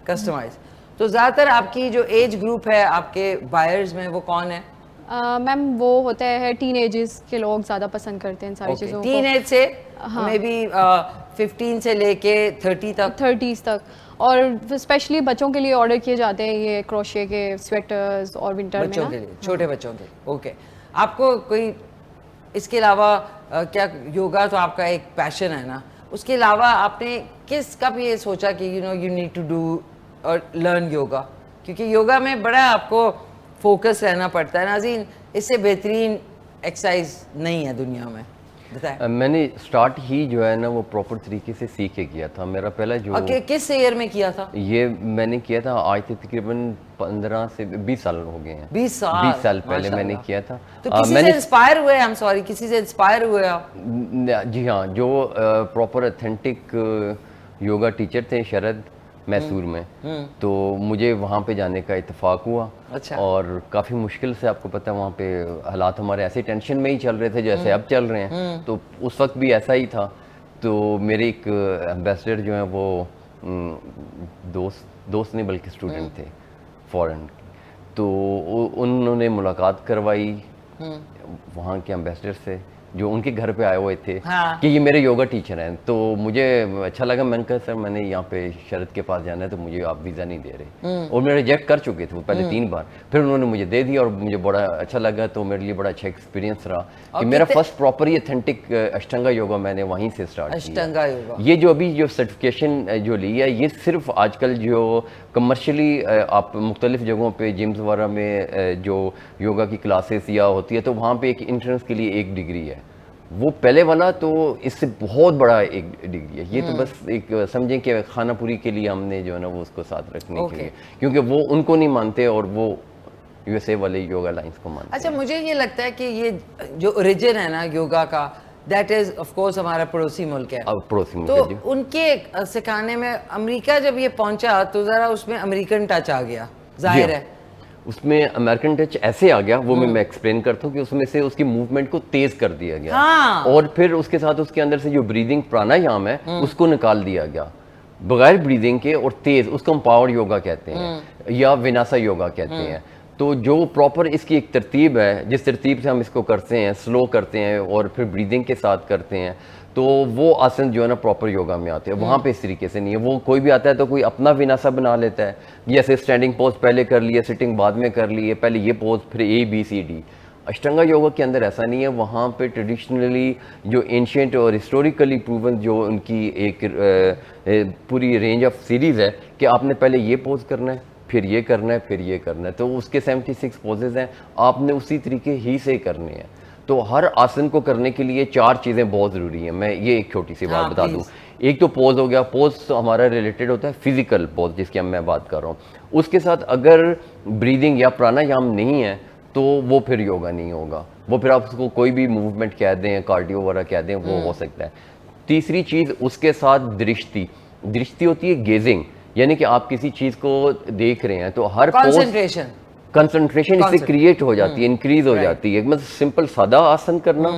Speaker 1: कस्टमाइज। तो ज़्यादातर आपकी जो एज ग्रुप है आपके बायर्स में वो कौन है?
Speaker 5: मैम वो होता है टीनेजर्स के लोग ज़्यादा पसंद करते हैं इन सारी चीज़ों को।
Speaker 1: टीनेज से मे बी 15 से लेके 30s तक, और स्पेशली बच्चों के लिए ऑर्डर किए जाते हैं ये क्रोशे के स्वेटर्स और विंटर बच्चों के लिए, छोटे बच्चों के। ओके, आपको कोई इसके अलावा क्या, योगा तो आपका एक पैशन है ना, उसके अलावा आपने किस कब ये सोचा कि यू नीड टू डू और लर्न योगा? क्योंकि योगा में बड़ा आपको फोकस रहना पड़ता है नाज़रीन, इससे बेहतरीन एक्सरसाइज नहीं है दुनिया में, बताएं।
Speaker 6: मैंने स्टार्ट ही जो है ना वो प्रॉपर तरीके से सीख के किया था। मेरा पहला जो
Speaker 1: किस ईयर में किया था
Speaker 6: ये मैंने किया था, आज से तकरीबन 15 से 20 साल हो गए हैं।
Speaker 1: 20
Speaker 6: साल पहले मैंने किया था।
Speaker 1: तो किसी से इंस्पायर हुए? आई एम सॉरी, किसी से इंस्पायर हुए आप?
Speaker 6: जी हाँ, जो प्रॉपर ऑथेंटिक योगा टीचर थे शरद मैसूर में, तो मुझे वहाँ पे जाने का इत्तेफाक हुआ।
Speaker 1: अच्छा।
Speaker 6: और काफ़ी मुश्किल से, आपको पता है वहाँ पे हालात हमारे ऐसे टेंशन में ही चल रहे थे जैसे अब चल रहे हैं, तो उस वक्त भी ऐसा ही था। तो मेरे एक एम्बेसडर जो हैं वो दोस्त नहीं बल्कि स्टूडेंट थे फॉरेन, तो उन्होंने मुलाकात करवाई वहाँ के एम्बेसडर से। जो उनके घर पे आए हुए थे
Speaker 1: हाँ।
Speaker 6: कि ये मेरे योगा टीचर हैं। तो मुझे अच्छा लगा, मैंने कहा सर मैंने यहाँ पे शरद के पास जाना है तो मुझे आप वीज़ा नहीं दे रहे, और मैं रिजेक्ट कर चुके थे वो पहले 3 बार, फिर उन्होंने मुझे दे दिया और मुझे बड़ा अच्छा लगा। तो मेरे लिए बड़ा अच्छा एक्सपीरियंस रहा कि मेरा फर्स्ट प्रॉपर ही ऑथेंटिक अष्टांगा योगा मैंने वहीं से स्टार्ट किया।
Speaker 1: अष्टांगा योगा,
Speaker 6: ये जो अभी जो सर्टिफिकेशन जो ली है, ये सिर्फ आजकल जो कमर्शियली आप मुख्तलिफ जगहों पे जिम्स वगैरह में जो योगा की क्लासेस या होती है तो वहाँ पे एक इंट्रेंस के लिए 1 डिग्री है, वो पहले वाला तो इससे बहुत बड़ा एक डिग्री है। ये तो बस एक समझें कि खाना पूरी के लिए हमने जो है ना वो उसको साथ रखने के लिए, क्योंकि वो उनको नहीं मानते और वो यूएसए वाले योगा लाइंस को मानते
Speaker 1: अच्छा मुझे ये लगता है कि ये जो ओरिजिन है ना योगा का, दैट इज ऑफ कोर्स हमारा पड़ोसी मुल्क है।
Speaker 6: अब पड़ोसी मुल्क
Speaker 1: तो
Speaker 6: है जी।
Speaker 1: उनके सिखाने में अमेरिका जब ये पहुंचा तो जरा उसमें अमेरिकन टच आ गया, जाहिर
Speaker 6: जी।
Speaker 1: है
Speaker 6: उसमें अमेरिकन टच ऐसे आ गया, वो मैं एक्सप्लेन करता हूँ कि उसमें से उसकी मूवमेंट को तेज कर दिया गया।
Speaker 1: हाँ।
Speaker 6: और फिर उसके साथ उसके अंदर से जो ब्रीदिंग प्राणायाम है उसको निकाल दिया गया, बगैर ब्रीदिंग के और तेज, उसको हम पावर योगा कहते हैं या विनाशा योगा कहते हैं। तो जो प्रॉपर इसकी एक तरतीब है, जिस तरतीब से हम इसको करते हैं, स्लो करते हैं और फिर ब्रीदिंग के साथ करते हैं, तो वो आसन जो है ना प्रॉपर योगा में आते हैं। वहाँ पे इस तरीके से नहीं है, वो कोई भी आता है तो कोई अपना विनाशा बना लेता है, जैसे स्टैंडिंग पोज पहले कर लिए, सिटिंग बाद में कर लिए, पहले ये पोज फिर ABCD। अष्टांगा योगा के अंदर ऐसा नहीं है, वहाँ पे ट्रेडिशनली जो एंशिएंट और हिस्टोरिकली प्रूवन जो उनकी एक पूरी रेंज ऑफ सीरीज़ है कि आपने पहले ये पोज करना है, फिर ये करना है, फिर ये करना है, तो उसके 76 पोजेज हैं, आपने उसी तरीके ही से करने हैं। तो हर आसन को करने के लिए 4 चीज़ें बहुत ज़रूरी हैं। मैं ये एक छोटी सी बात बता दूं। एक तो पोज हो गया, पोज तो हमारा रिलेटेड होता है फिजिकल पोज जिसकी मैं बात कर रहा हूँ, उसके साथ अगर ब्रीदिंग या प्राणायाम नहीं है तो वो फिर योगा नहीं होगा, वो फिर आप उसको कोई भी मूवमेंट कह दें, कार्डियो वगैरह कह दें, वो हो सकता है। तीसरी चीज़ उसके साथ दृष्टि, दृष्टि होती है गेजिंग, यानी कि आप किसी चीज़ को देख रहे हैं तो हर कंसंट्रेशन इससे क्रिएट हो जाती है, इंक्रीज हो जाती है। मतलब सिंपल सादा आसन करना,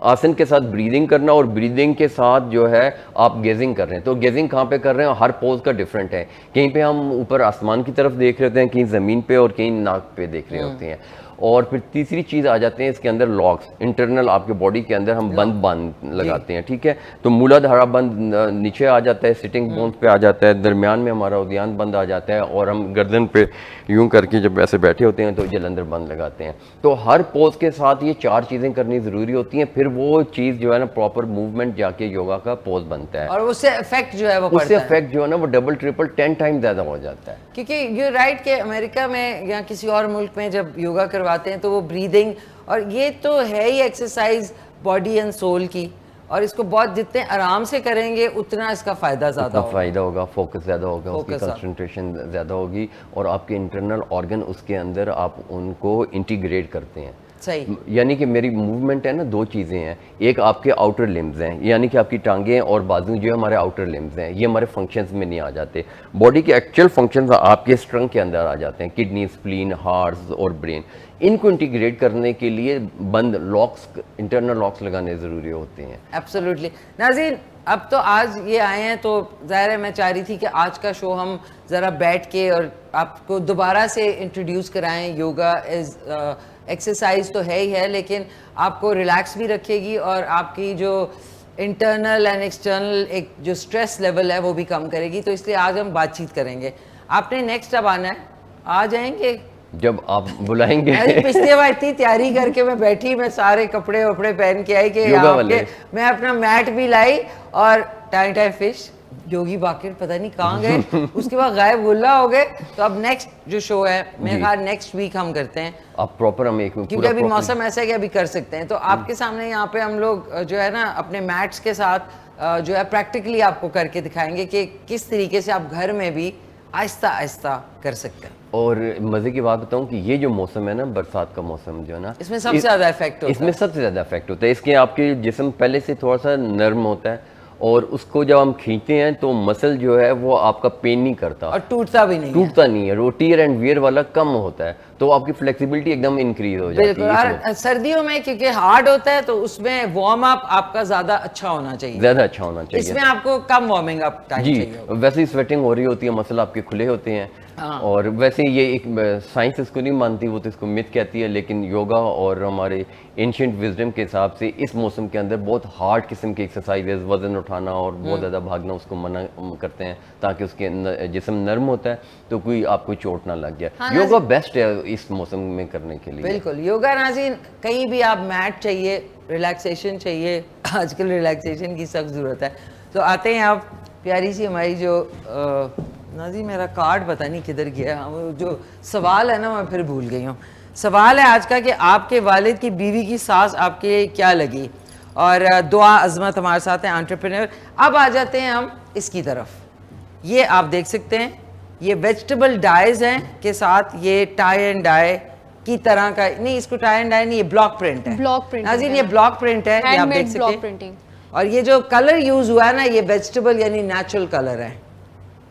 Speaker 6: आसन के साथ ब्रीदिंग करना और ब्रीदिंग के साथ जो है आप गेजिंग कर रहे हैं। तो गेजिंग कहाँ पे कर रहे हैं, हर पोज का डिफरेंट है। कहीं पे हम ऊपर आसमान की तरफ देख रहे होते हैं, कहीं ज़मीन पे और कहीं नाक पे देख रहे होते हैं। और फिर तीसरी चीज़ आ जाते हैं इसके अंदर लॉक्स, इंटरनल आपके बॉडी के अंदर हम बंद लगाते हैं, ठीक है। तो मूलाधारा बंद नीचे आ जाता है, सिटिंग बोन्स पे आ जाता है, दरमियान में हमारा उद्यान बंद आ जाता है, और हम गर्दन पे यूं करके जब ऐसे बैठे होते हैं तो जलंधर बंद लगाते हैं। तो हर पोज के साथ ये 4 चीज़ें करनी ज़रूरी होती हैं, फिर वो चीज़ जो है ना प्रॉपर मूवमेंट जाके योगा का पोज बनता है,
Speaker 1: और उससे इफेक्ट जो है वो
Speaker 6: उससे इफेक्ट जो है ना वो डबल ट्रिपल 10 टाइम ज़्यादा हो जाता है।
Speaker 1: क्योंकि यू राइट के अमेरिका में या किसी और मुल्क में जब योगा करवाते हैं तो वो ब्रीदिंग, और ये तो है ही एक्सरसाइज बॉडी एंड सोल की, और इसको बहुत जितने आराम से करेंगे उतना इसका फ़ायदा ज़्यादा होगा,
Speaker 6: फ़ायदा होगा, फोकस ज़्यादा होगा, उसकी कंसंट्रेशन ज़्यादा होगी, और आपके इंटरनल ऑर्गन उसके अंदर आप उनको इंटीग्रेट करते हैं।
Speaker 1: सही,
Speaker 6: यानी कि मेरी मूवमेंट है ना 2 चीज़ें हैं, एक आपके आउटर लिम्स हैं, यानी कि आपकी टांगें और बाजू जो है हमारे आउटर लिम्स हैं, ये हमारे फंक्शंस में नहीं आ जाते। बॉडी के एक्चुअल फंक्शंस आपके स्ट्रंग के अंदर आ जाते हैं, किडनी, स्प्लीन, हार्ट और ब्रेन। इनको इंटीग्रेट करने के लिए बंद लॉक्स, इंटरनल लॉक्स लगाने ज़रूरी होते हैं।
Speaker 1: एब्सोल्युटली। नाज़रीन, अब तो आज ये आए हैं तो ज़ाहिर है मैं चाह रही थी कि आज का शो हम ज़रा बैठ के और आपको दोबारा से इंट्रोड्यूस कराएं। योगा इज़ एक्सरसाइज तो है ही है, लेकिन आपको रिलैक्स भी रखेगी और आपकी जो इंटरनल एंड एक्सटर्नल एक जो स्ट्रेस लेवल है वो भी कम करेगी। तो इसलिए आज हम बातचीत करेंगे। आपने नेक्स्ट अब आना है, आ जाएंगे
Speaker 6: जब आप बुलाएंगे।
Speaker 1: पिछली बार इतनी तैयारी करके मैं बैठी, मैं सारे कपड़े वपड़े पहन के आई कि मैं अपना मैट भी लाई, और टाइम फिश योगी बाकिर पता नहीं कहाँ गए, उसके बाद गायब गुल्ला हो गए। तो अब नेक्स्ट जो शो है मेरे ख्याल नेक्स्ट वीक हम करते हैं,
Speaker 6: आप प्रॉपर हम एक
Speaker 1: क्योंकि अभी मौसम ऐसा है कि अभी कर सकते हैं। तो आपके सामने यहाँ पे हम लोग जो है ना अपने मैट्स के साथ जो है प्रैक्टिकली आपको करके दिखाएंगे कि किस तरीके से आप घर में भी आहिस्ता आहिस्ता कर सकते हैं।
Speaker 6: और मज़े की बात बताऊं कि ये जो मौसम है ना, बरसात का मौसम जो है ना,
Speaker 1: इसमें सबसे ज़्यादा इफेक्ट होता है।
Speaker 6: इसमें सबसे ज़्यादा इफेक्ट होता है। इसके आपके जिस्म पहले से थोड़ा सा नर्म होता है, और उसको जब हम खींचते हैं तो मसल जो है वो आपका पेन नहीं करता
Speaker 1: और टूटता भी नहीं,
Speaker 6: टूटता नहीं है। टियर एंड वियर वाला कम होता है, तो आपकी फ्लेक्सिबिलिटी एकदम इंक्रीज हो जाती है।
Speaker 1: और सर्दियों में क्योंकि हार्ड होता है तो उसमें वार्म अप आपका ज्यादा अच्छा होना चाहिए,
Speaker 6: ज्यादा अच्छा होना चाहिए।
Speaker 1: इसमें आपको कम वार्मिंग अप टाइम
Speaker 6: जी,
Speaker 1: चाहिए।
Speaker 6: वैसे ही स्वेटिंग हो रही होती है, मसल आपके खुले होते हैं, और वैसे ये एक साइंस इसको नहीं मानती, वो तो इसको मिथ कहती है, लेकिन योगा और हमारे एंशिएंट विजडम के हिसाब से इस मौसम के अंदर बहुत हार्ड किस्म की एक्सरसाइजेज, वजन उठाना और बहुत ज़्यादा भागना उसको मना करते हैं, ताकि उसके जिस्म नर्म होता है तो कोई आपको चोट ना लग जाए। योगा बेस्ट है इस मौसम में करने के लिए।
Speaker 1: बिल्कुल, योगा नाज़रीन कहीं भी आप मैट चाहिए, रिलैक्सेशन चाहिए, आजकल रिलैक्सेशन की सख्त ज़रूरत है, तो आते हैं आप प्यारी सी हमारी जो नाज़ी मेरा कार्ड पता नहीं किधर गया, वो जो सवाल है ना मैं फिर भूल गई हूँ। सवाल है आज का कि आपके वालिद की बीवी की सास आपके क्या लगी, और दुआ अज़मत हमारे साथ हैं एंटरप्रेन्योर। अब आ जाते हैं हम इसकी तरफ, ये आप देख सकते हैं ये वेजिटेबल डाइज हैं के साथ ये टाई एंड डाई की तरह का, नहीं इसको टाई एंड डाई नहीं, ये ब्लॉक प्रिंट है।
Speaker 5: ब्लॉक प्रिंट
Speaker 1: नाज़रीन ये ब्लॉक प्रिंट है, ये आप देख सकते हैं।
Speaker 5: प्रिंटिंग।
Speaker 1: और ये जो कलर यूज हुआ है ना, ये वेजिटेबल यानी नेचुरल कलर है,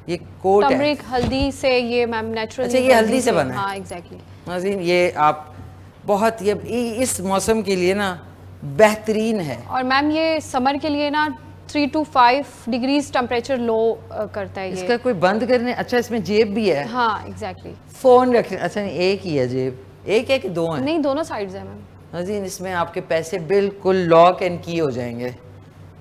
Speaker 1: ये कोट है।
Speaker 5: टर्मरिक हल्दी से ये मैम नेचुरल।
Speaker 1: अच्छा, ये हल्दी से बना है।
Speaker 5: हाँ एग्जैक्टली।
Speaker 1: नाज़रीन ये आप बहुत ये इस मौसम के लिए ना बेहतरीन है।
Speaker 5: और मैम ये समर के लिए ना 3 to 5 डिग्रीज टेम्परेचर लो करता है ये।
Speaker 1: इसका कोई बंद करने, अच्छा इसमें जेब भी है।
Speaker 5: हाँ एग्जैक्टली।
Speaker 1: फोन रखने, अच्छा नहीं एक ही है जेब, एक है कि दो है?
Speaker 5: नहीं दोनों साइड्स है मैम।
Speaker 1: नाज़रीन इसमें आपके पैसे बिल्कुल लॉक एंड की हो जाएंगे।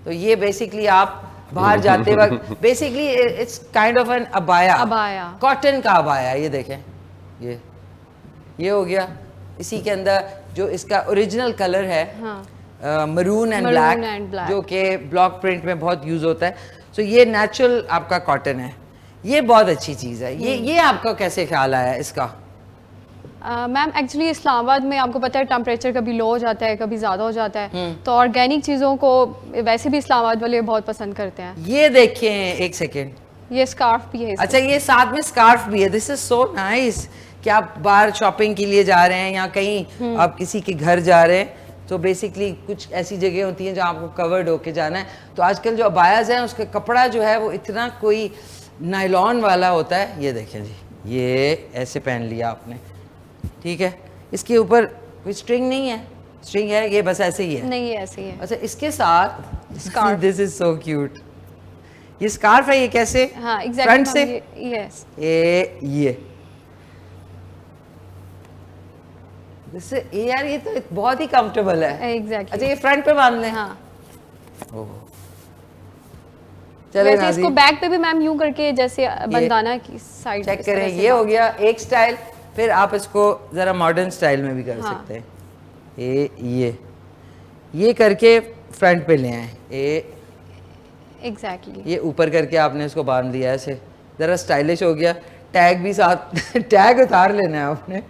Speaker 1: तो ये बेसिकली आप बाहर जाते वक्त basically it's kind of an abaya, cotton का अबाया। ये देखें, ये हो गया। इसी के अंदर जो इसका ओरिजिनल कलर है मरून एंड ब्लैक, जो कि ब्लॉक प्रिंट में बहुत यूज होता है। सो ये नेचुरल आपका कॉटन है, ये बहुत अच्छी चीज़ है। ये आपका कैसे ख्याल आया इसका?
Speaker 5: मैम एक्चुअली इस्लामाबाद में आपको पता है टेम्परेचर कभी लो हो जाता है, कभी ज़्यादा हो जाता है, तो ऑर्गेनिक चीज़ों को वैसे भी इस्लामाबाद वाले बहुत पसंद करते हैं।
Speaker 1: ये देखिए एक सेकेंड,
Speaker 5: ये स्कार्फ भी है।
Speaker 1: अच्छा ये साथ में स्कार्फ भी है। दिस इज सो नाइस कि आप बाहर शॉपिंग के लिए जा रहे हैं या कहीं आप किसी के घर जा रहे हैं, तो बेसिकली कुछ ऐसी जगह होती हैं जहाँ आपको कवर्ड होके जाना है। तो आजकल जो अबायाज हैं उसका कपड़ा जो है वो इतना कोई नायलॉन वाला होता है। ये देखें जी, ये ऐसे पहन लिया आपने, ठीक है, इसके ऊपर कोई स्ट्रिंग नहीं है, स्ट्रिंग है ये बस ऐसे ही है?
Speaker 5: नहीं ये ऐसे ही है।
Speaker 1: अच्छा इसके साथ scarf, this is so cute. ये स्कार्फ है, ये कैसे?
Speaker 5: हाँ एग्जैक्टली
Speaker 1: फ्रंट से?
Speaker 5: यस।
Speaker 1: ये यार ये तो बहुत ही कंफर्टेबल है।
Speaker 5: एग्जैक्टली।
Speaker 1: अच्छा ये फ्रंट पे बांध लें?
Speaker 5: हाँ।
Speaker 1: चले
Speaker 5: वैसे इसको बैक पे भी मैम यूं करके जैसे बंदाना की साइड
Speaker 1: चेक करें। ये हो गया एक स्टाइल, फिर आप इसको जरा मॉडर्न स्टाइल में भी कर सकते हैं। ये करके फ्रंट पे ले आए,
Speaker 5: एग्जैक्टली।
Speaker 1: ये ऊपर करके आपने इसको बांध दिया ऐसे, जरा स्टाइलिश हो गया। टैग भी साथ टैग उतार लेना है आपने।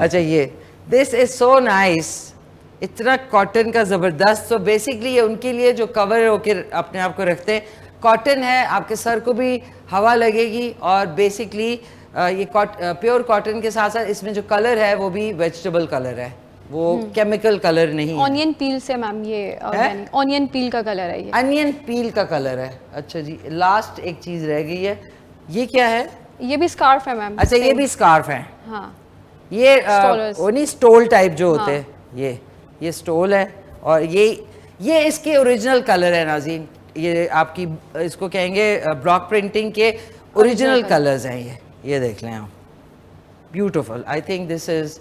Speaker 1: अच्छा ये दिस इज सो नाइस, इतना कॉटन का ज़बरदस्त। तो बेसिकली ये उनके लिए जो कवर होकर अपने आप को रखते हैं, कॉटन है, आपके सर को भी हवा लगेगी, और बेसिकली ये प्योर कॉटन के साथ साथ इसमें जो कलर है वो भी वेजिटेबल कलर है, वो केमिकल कलर नहीं है।
Speaker 5: ऑनियन पील से मैम ये ऑर्गेनिक ऑनियन पील का कलर है ये।
Speaker 1: अनियन पील का कलर है। अच्छा जी, लास्ट एक चीज़ रह गई है, ये क्या है?
Speaker 5: ये भी स्कार्फ है मैम।
Speaker 1: अच्छा ये भी स्कार्फ है।
Speaker 5: हाँ
Speaker 1: ये वो नहीं स्टोल टाइप जो होते हैं, ये स्टोल है, और ये इसके ओरिजिनल कलर है नाज़रीन। ये आपकी इसको कहेंगे ब्लॉक प्रिंटिंग के ओरिजिनल कलर्स हैं। ये देख लें आप, beautiful. I think this is,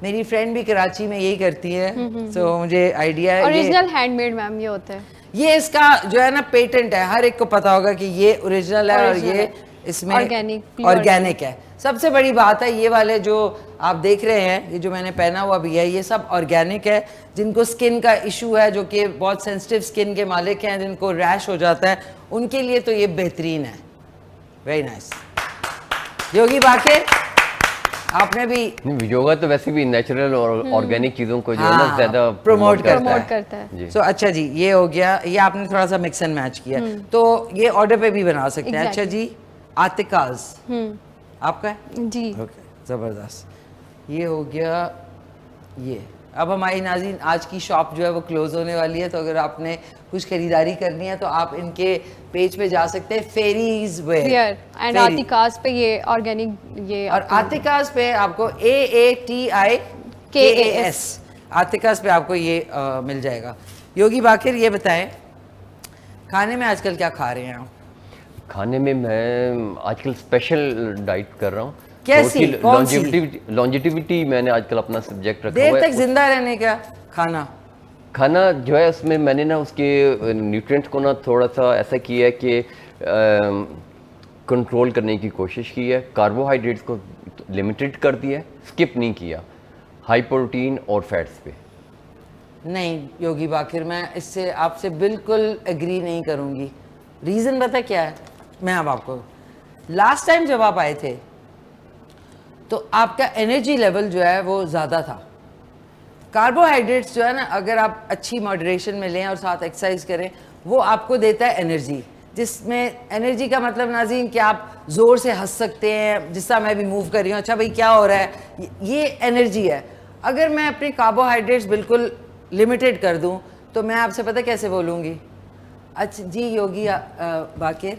Speaker 1: मेरी फ्रेंड भी कराची में यही करती है, तो मुझे आइडिया है।
Speaker 5: ओरिजिनल हैंडमेड मैम ये होता है।
Speaker 1: ये इसका जो है ना पेटेंट है, हर एक को पता होगा कि ये ओरिजिनल है और ये इसमें ऑर्गेनिक है। सबसे बड़ी बात है ये वाले जो आप देख रहे हैं, ये जो मैंने पहना हुआ भी है, ये सब ऑर्गेनिक है। जिनको स्किन का इशू है, जो कि बहुत सेंसिटिव स्किन के मालिक हैं, जिनको रैश हो जाता है, उनके लिए तो ये बेहतरीन है। Very nice. योगी बाके आपने भी
Speaker 6: योगा तो वैसे भी नेचुरल और ऑर्गेनिक चीजों को जो है ना ज्यादा
Speaker 1: प्रमोट करता
Speaker 5: है।
Speaker 1: सो अच्छा जी, ये हो गया, ये आपने थोड़ा सा मिक्स एंड मैच किया, तो ये ऑर्डर पे भी बना सकते हैं। अच्छा जी, आतिकाज आपका है
Speaker 5: जी?
Speaker 1: ओके, जबरदस्त। ये हो गया। ये अब हमारी नाज़रीन आज की शॉप जो है वो क्लोज होने वाली है, तो अगर आपने कुछ खरीदारी करनी है तो आप इनके पेज पे जा सकते हैं, फेरीज वेयर
Speaker 5: एंड आतिकाज पे ये ऑर्गेनिक ये,
Speaker 1: और आतिकाज पे आपको AATIKAS आतिकाज पे आपको ये मिल जाएगा। योगी बाकिर ये बताएं, खाने में आजकल क्या खा रहे हैं आप?
Speaker 6: खाने में मैं आजकल स्पेशल डाइट कर रहा हूँ।
Speaker 1: कैसी? कौन सी?
Speaker 6: लॉन्जेटिविटी मैंने आजकल अपना सब्जेक्ट रखा हुआ
Speaker 1: देर
Speaker 6: है।
Speaker 1: तक जिंदा रहने का खाना
Speaker 6: जो है उसमें मैंने ना उसके न्यूट्रिएंट्स को ना थोड़ा सा ऐसा किया है कि कंट्रोल करने की कोशिश की है। कार्बोहाइड्रेट्स को लिमिटेड कर दिया है, स्किप नहीं किया, हाई प्रोटीन और फैट्स पे।
Speaker 1: नहीं योगी बाकिर, मैं इससे आपसे बिल्कुल एग्री नहीं करूंगी। रीज़न पता क्या है? मैं अब आपको, लास्ट टाइम जब आप आए थे तो आपका एनर्जी लेवल जो है वो ज़्यादा था। कार्बोहाइड्रेट्स जो है ना, अगर आप अच्छी मॉडरेशन में लें और साथ एक्सरसाइज करें, वो आपको देता है एनर्जी, जिसमें एनर्जी का मतलब नाज़रीन कि आप ज़ोर से हंस सकते हैं, जिस तरह मैं भी मूव कर रही हूँ, अच्छा भाई क्या हो रहा है, ये एनर्जी है। अगर मैं अपने कार्बोहाइड्रेट्स बिल्कुल लिमिटेड कर दूं तो मैं आपसे पता कैसे बोलूँगी? अच्छा जी योगी बाकिर,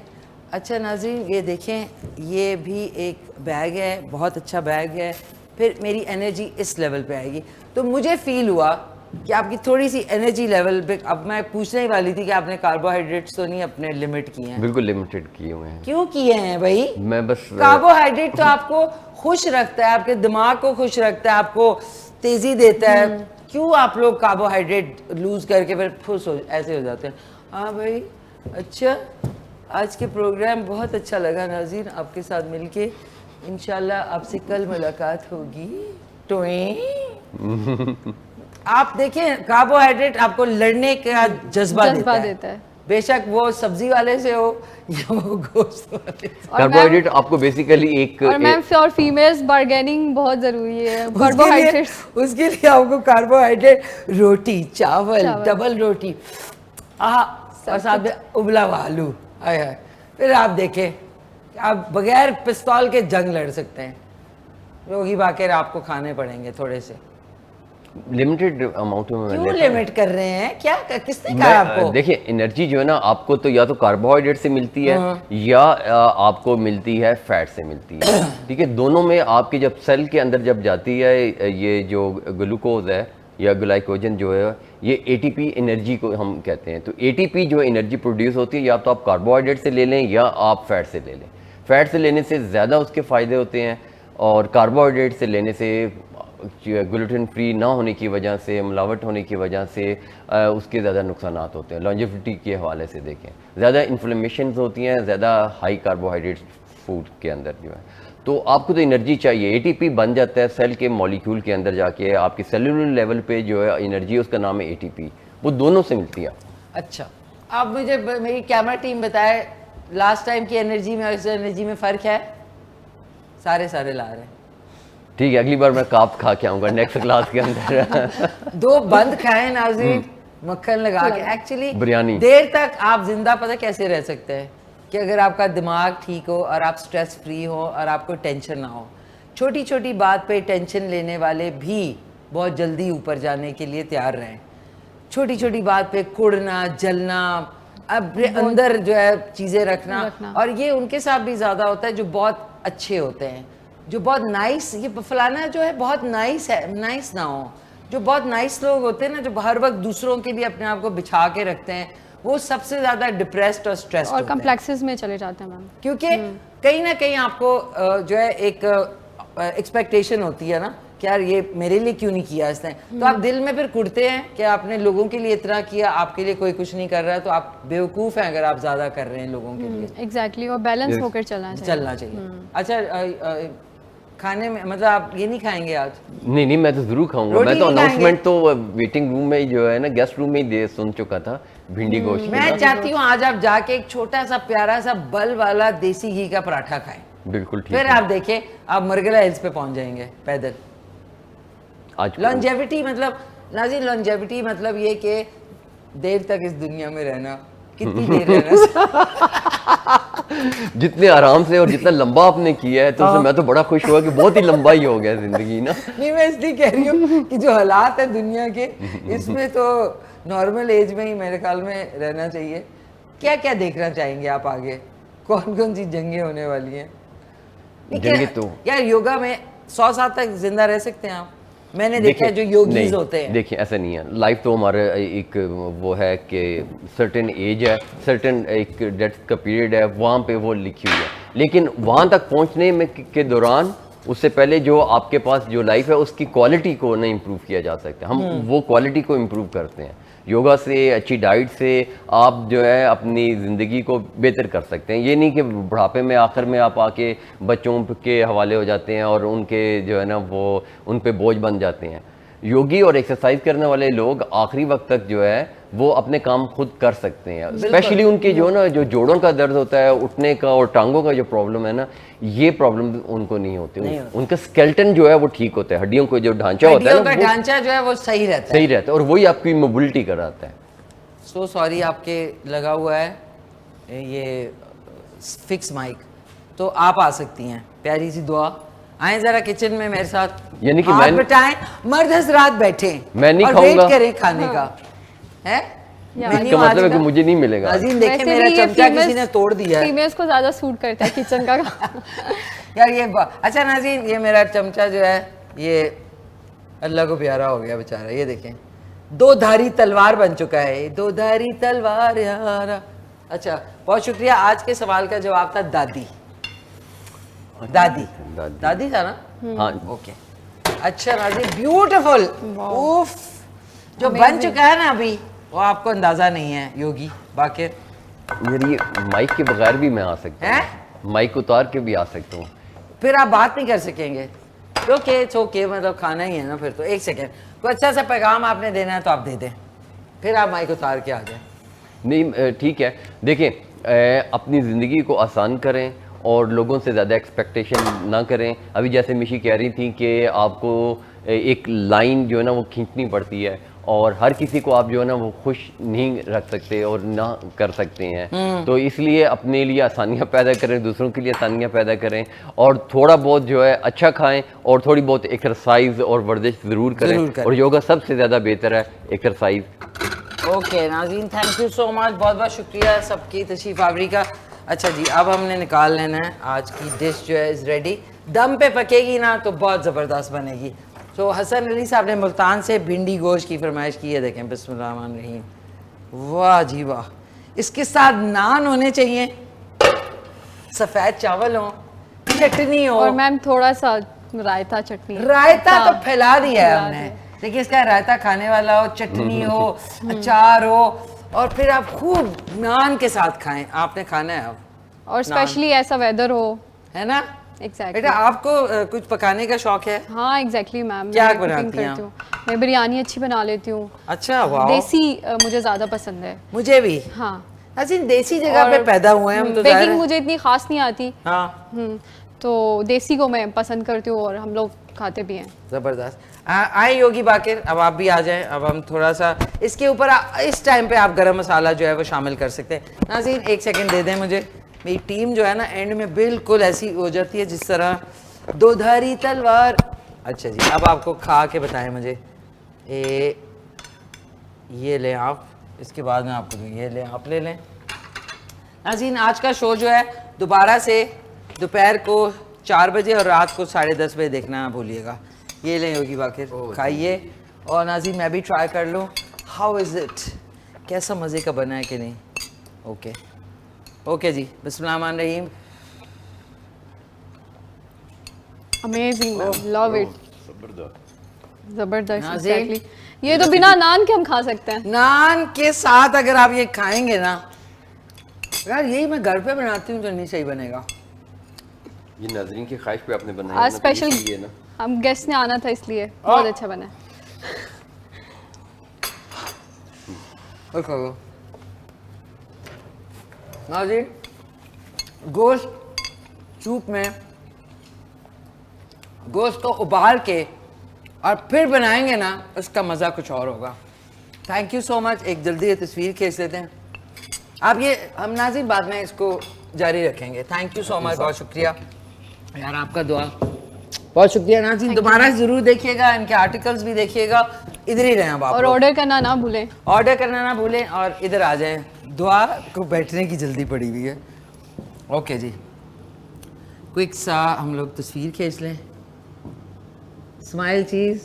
Speaker 1: अच्छा नाज़रीन ये देखें, ये भी एक बैग है, बहुत अच्छा बैग है, फिर मेरी एनर्जी इस लेवल पे आएगी। तो मुझे फील हुआ कि आपकी थोड़ी सी एनर्जी लेवल पे, अब मैं पूछने ही वाली थी कि आपने कार्बोहाइड्रेट्स तो नहीं अपने लिमिट किए हैं?
Speaker 6: बिल्कुल लिमिटेड किए हुए हैं।
Speaker 1: क्यों किए हैं भाई?
Speaker 6: मैं बस
Speaker 1: कार्बोहाइड्रेट तो आपको खुश रखता है, आपके दिमाग को खुश रखता है, आपको तेजी देता है। क्यों आप लोग कार्बोहाइड्रेट लूज करके फिर खुश हो ऐसे हो जाते हैं? हाँ भाई, अच्छा आज के प्रोग्राम बहुत अच्छा लगा नाज़रीन, आपके साथ मिलके। इंशाल्लाह आपसे कल मुलाकात होगी। आप देखें, कार्बोहाइड्रेट आपको लड़ने का जज्बा देता है, बेशक वो सब्जी वाले से हो या वो गोश्त वाले से।
Speaker 6: कार्बोहाइड्रेट आपको बेसिकली एक
Speaker 5: और मैम फॉर फीमेल्स बार्गेनिंग बहुत जरूरी है कार्बोहाइड्रेट्स।
Speaker 1: उसके लिए आपको कार्बोहाइड्रेट, रोटी, चावल, डबल रोटी, और साथ में उबला हुआ आलू, आय हाय। फिर आप देखें आप बगैर पिस्तौल के जंग लड़ सकते हैं। योगी बाकिर आपको खाने पड़ेंगे थोड़े से।
Speaker 6: लिमिटेड अमाउंट में
Speaker 1: क्यों लिमिट कर रहे हैं? क्या किसने कहा आपको?
Speaker 6: देखिए एनर्जी जो है ना, आपको तो या तो कार्बोहाइड्रेट से मिलती है या आपको मिलती है फैट से मिलती है। ठीक है, दोनों में आपके जब सेल के अंदर जब जाती है, ये जो ग्लूकोज है या ग्लाइकोजन जो है, ये एटीपी एनर्जी को हम कहते हैं। तो एटीपी जो एनर्जी प्रोड्यूस होती है, या तो आप कार्बोहाइड्रेट से ले लें या आप फैट से ले लें। फैट से लेने से ज़्यादा उसके फ़ायदे होते हैं, और कार्बोहाइड्रेट से लेने से ग्लूटेन फ्री ना होने की वजह से, मिलावट होने की वजह से उसके ज़्यादा नुकसानात होते हैं। लॉन्जेविटी के हवाले से देखें, ज़्यादा इन्फ्लेमेशंस होती हैं ज़्यादा हाई कार्बोहाइड्रेट फूड के अंदर जो है। तो आपको तो एनर्जी चाहिए, एटीपी बन जाता है सेल के मॉलिक्यूल के अंदर जाके, आपके सेलुलर लेवल पे जो है एनर्जी, उसका नाम है एटीपी, वो दोनों से मिलती है।
Speaker 1: अच्छा, आप मुझे मेरी कैमरा टीम बताए, लास्ट टाइम की एनर्जी में और इस एनर्जी में फ़र्क है? सारे ला रहे हैं।
Speaker 6: ठीक है, अगली बार मैं काप खा के आऊँगा नेक्स्ट क्लास के अंदर।
Speaker 1: 2 बंद खाएं नाज़रीन, मक्खन लगा के। एक्चुअली
Speaker 6: बिरयानी
Speaker 1: देर तक आप जिंदा पता कैसे रह सकते हैं कि अगर आपका दिमाग ठीक हो और आप स्ट्रेस फ्री हो और आपको टेंशन ना हो। छोटी छोटी बात पे टेंशन लेने वाले भी बहुत जल्दी ऊपर जाने के लिए तैयार रहें। छोटी छोटी बात पे कुड़ना, जलना, अपने अंदर जो है चीज़ें रखना, और ये उनके साथ भी ज़्यादा होता है जो बहुत अच्छे होते हैं, जो बहुत नाइस, ये फलाना जो है बहुत नाइस है, नाइस ना हो। जो बहुत नाइस लोग होते हैं ना, जो हर वक्त दूसरों के लिए अपने आप को बिछा के रखते हैं, वो सबसे ज़्यादा डिप्रेस्ड और स्ट्रेस्ड
Speaker 5: और कम्प्लेक्सेस में चले जाते हैं मैम।
Speaker 1: क्योंकि कहीं ना कहीं आपको जो है एक एक्सपेक्टेशन होती है ना कि यार ये मेरे लिए क्यों नहीं किया इसने, तो आप दिल में फिर कुड़ते हैं कि आपने लोगों के लिए इतना किया, आपके लिए कोई कुछ नहीं कर रहा है, तो आप बेवकूफ़ हैं अगर आप ज़्यादा कर रहे हैं लोगों के लिए।
Speaker 5: एग्जैक्टली, और बैलेंस होकर चलना चाहिए।
Speaker 1: अच्छा, खाने में मतलब आप ये नहीं खाएंगे आज?
Speaker 6: नहीं, मैं तो जरूर खाऊंगा। मैं तो अनाउंसमेंट तो वेटिंग रूम में जो है ना, गेस्ट रूम में ही सुन चुका था, भिंडी गोश्त।
Speaker 1: मैं चाहती हूँ आज आप जाके एक छोटा सा प्यारा सा बल वाला देसी घी का पराठा खाएं।
Speaker 6: बिल्कुल ठीक।
Speaker 1: फिर आप देखें, आप मरगला हिल्स पे पहुंच जाएंगे पैदल।
Speaker 6: आज
Speaker 1: लॉन्जेविटी मतलब नाज़रीन, लॉन्जेविटी मतलब ये कि देर तक इस दुनिया में रहना। कितनी देर रहना?
Speaker 6: जितने आराम से और जितना लंबा आपने किया है, तो मैं तो बड़ा खुश हुआ कि बहुत ही लंबा ही हो गया जिंदगी ना।
Speaker 1: नहीं, मैं इसलिए कह रही हूँ कि जो हालात है दुनिया के, इसमें तो नॉर्मल एज में ही मेरे ख्याल में रहना चाहिए। क्या क्या देखना चाहेंगे आप आगे? कौन कौन सी जंगें होने वाली हैं?
Speaker 6: जंगे तो
Speaker 1: यार योगा में 100 साल तक जिंदा रह सकते हैं आप। मैंने देखा है जो योगीज
Speaker 6: नहीं,
Speaker 1: होते हैं।
Speaker 6: देखिए ऐसा नहीं है, लाइफ तो हमारे एक वो है कि सर्टेन एज है, सर्टेन एक डेथ का पीरियड है, वहाँ पे वो लिखी हुई है, लेकिन वहाँ तक पहुँचने में के दौरान उससे पहले जो आपके पास जो लाइफ है उसकी क्वालिटी को नहीं इम्प्रूव किया जा सकता। हम वो क्वालिटी को इम्प्रूव करते हैं योगा से, अच्छी डाइट से आप जो है अपनी ज़िंदगी को बेहतर कर सकते हैं। ये नहीं कि बुढ़ापे में आखिर में आप आके बच्चों के हवाले हो जाते हैं और उनके जो है ना वो उन पे बोझ बन जाते हैं। योगी और एक्सरसाइज करने वाले लोग आखिरी वक्त तक जो है वो अपने काम खुद कर सकते हैं, स्पेशली उनके जो ना जो जोड़ों का दर्द होता है, उठने का और टांगों का जो प्रॉब्लम है ना, ये प्रॉब्लम उनको नहीं होती। उनका स्केलेटन जो है वो ठीक होता है, हड्डियों को जो ढांचा होता है ना, वो
Speaker 1: ढांचा जो है वो सही रहता है,
Speaker 6: सही रहता है और वही आपकी मोबिलिटी कराता है।
Speaker 1: सो सॉरी आपके लगा हुआ है ये फिक्स माइक, तो आप आ सकती हैं। प्यारी सी दुआ, आए जरा किचन में मेरे साथ,
Speaker 6: यानी कि
Speaker 1: हाथ बटाएं, मर्द हज़रात बैठे
Speaker 6: मैं नहीं
Speaker 1: और
Speaker 6: खाऊंगा।
Speaker 1: वेट करें खाने का है।
Speaker 6: इसका मतलब है कि मुझे नहीं मिलेगा।
Speaker 1: नाज़रीन देखे
Speaker 5: वैसे
Speaker 1: मेरा
Speaker 5: भी ये
Speaker 1: चमचा किसी
Speaker 5: females-
Speaker 1: ने तोड़ दिया है
Speaker 5: फीमेल्स को ज्यादा सूट करता है किचन का
Speaker 1: यार ये अच्छा नाज़रीन, ये मेरा चमचा जो है ये अल्लाह को प्यारा हो गया बेचारा। ये देखें, दो धारी तलवार बन चुका है, दो धारी तलवार यारा। अच्छा बहुत शुक्रिया। आज के सवाल का जवाब था दादी। दादी दादी था ना?
Speaker 6: हाँ
Speaker 1: ओके अच्छा नाज़रीन, ब्यूटीफुल। उफ, जो बन चुका है ना अभी वो आपको अंदाजा नहीं है योगी बाकिर।
Speaker 6: यार ये माइक के बगैर भी मैं आ सकता
Speaker 1: हैं?
Speaker 6: हूँ, माइक उतार के भी आ सकता हूँ।
Speaker 1: फिर आप बात नहीं कर सकेंगे। ओके मतलब खाना ही है ना फिर तो। एक सेकेंड, कोई अच्छा सा पैगाम आपने देना है तो आप दे दें, फिर आप माइक उतार के आ जाए। नहीं
Speaker 6: ठीक है, देखें अपनी ज़िंदगी को आसान करें और लोगों से ज़्यादा एक्सपेक्टेशन ना करें। अभी जैसे मिशी कह रही थी कि आपको एक लाइन जो है ना वो खींचनी पड़ती है और हर किसी को आप जो है ना वो खुश नहीं रख सकते और ना कर सकते हैं, तो इसलिए अपने लिए आसानियाँ पैदा करें, दूसरों के लिए आसानियाँ पैदा करें और थोड़ा बहुत जो है अच्छा खाएं और थोड़ी बहुत एक्सरसाइज और वर्जिश ज़रूर करें। और योगा सबसे ज़्यादा बेहतर है एक्सरसाइज।
Speaker 1: ओके नाज़रीन, थैंक यू सो मच, बहुत बहुत शुक्रिया सबकी तशरीफ़ आवरी का। अच्छा जी, अब हमने निकाल लेना है आज की डिश जो है इज़ रेडी। दम पे पकेगी ना तो बहुत ज़बरदस्त बनेगी। तो हसन अली साहब ने मुल्तान से भिंडी गोश्त की फरमाइश की है, देखें बिस्मिल्लाहिर्रहमानिर्रहीम। वाह जी वाह, इसके साथ नान होने चाहिए, सफ़ेद चावल हो, चटनी हो
Speaker 5: और मैम थोड़ा सा रायता चटनी।
Speaker 1: रायता तो फैला दिया है हमने, देखिए इसका रायता खाने वाला हो, चटनी हो, अचार हो और फिर आप खूब नान के साथ खाएं। आपने खाना है अब,
Speaker 5: और स्पेशली ऐसा वेदर हो,
Speaker 1: है ना?
Speaker 5: एग्जैक्टली।
Speaker 1: बेटा आपको कुछ पकाने का शौक है?
Speaker 5: हाँ एग्जैक्टली मैम,
Speaker 1: क्या
Speaker 5: मैं
Speaker 1: बनाती
Speaker 5: cooking
Speaker 1: हैं
Speaker 5: करती हूँ। मैं बिरयानी अच्छी बना लेती हूँ।
Speaker 1: अच्छा वाह,
Speaker 5: देसी मुझे ज्यादा पसंद है।
Speaker 1: मुझे भी।
Speaker 5: हाँ,
Speaker 1: अच्छा देसी जगह पे पैदा हुए हैं हम तो जाहिर
Speaker 5: बेकिंग
Speaker 1: है।
Speaker 5: मुझे इतनी खास नहीं आती।
Speaker 1: हाँ
Speaker 5: तो देसी को मैं पसंद करती हूँ और हम लोग खाते भी हैं।
Speaker 1: ज़बरदस्त। आए योगी बाकिर, अब आप भी आ जाएं। अब हम थोड़ा सा इसके ऊपर इस टाइम पे आप गरम मसाला जो है वो शामिल कर सकते हैं। नाज़रीन एक सेकंड दे दें मुझे, मेरी टीम जो है ना एंड में बिल्कुल ऐसी हो जाती है जिस तरह दो धारी तलवार। अच्छा जी, अब आपको खा के बताएं मुझे। ये लें आप, इसके बाद में आपको दूँ, ये लें आप, ले लें। नाज़रीन आज का शो जो है दोबारा से दोपहर को 4 बजे और रात को 10:30 बजे देखना ना भूलिएगा। ये लें योगी बाकिर, खाइए और नाज़रीन मैं भी ट्राई कर लूँ। हाउ इज़ इट, कैसा मज़े का बना है कि नहीं? ओके ओके जी, बिस्मिल्लाहिर्रहमानिर्रहीम।
Speaker 5: अमेजिंग, लव इट, जबरदस्त।
Speaker 1: नाज़रीन,
Speaker 5: एग्जैक्टली, ये तो बिना नान के हम खा सकते हैं।
Speaker 1: नान के साथ अगर आप ये खाएंगे ना, यार यही मैं घर पे बनाती हूँ तो नहीं सही बनेगा।
Speaker 6: ये नाज़रीन की ख्वाहिश पे आपने
Speaker 5: आज
Speaker 6: बनाया
Speaker 5: स्पेशल
Speaker 6: ना,
Speaker 5: हम गेस्ट ने आना था इसलिए बहुत अच्छा बना।
Speaker 1: नाज़रीन गोश्त सूप में गोश्त को उबाल के और फिर बनाएंगे ना, उसका मज़ा कुछ और होगा। Thank you so much. एक जल्दी ये तस्वीर खींच लेते हैं आप। ये हम नाज़रीन बाद में इसको जारी रखेंगे। थैंक यू सो मच, बहुत शुक्रिया यार आपका दुआ, बहुत शुक्रिया नाज़रीन। दोबारा ज़रूर देखिएगा, इनके आर्टिकल्स भी देखिएगा। इधर ही रहें अब आप
Speaker 5: और
Speaker 1: लोग।
Speaker 5: ऑर्डर करना ना भूलें।
Speaker 1: ऑर्डर करना ना भूलें और इधर आ जाएं। दुआ को बैठने की जल्दी पड़ी हुई है। ओके जी, क्विक सा हम लोग तस्वीर खींच लें। स्माइल चीज़,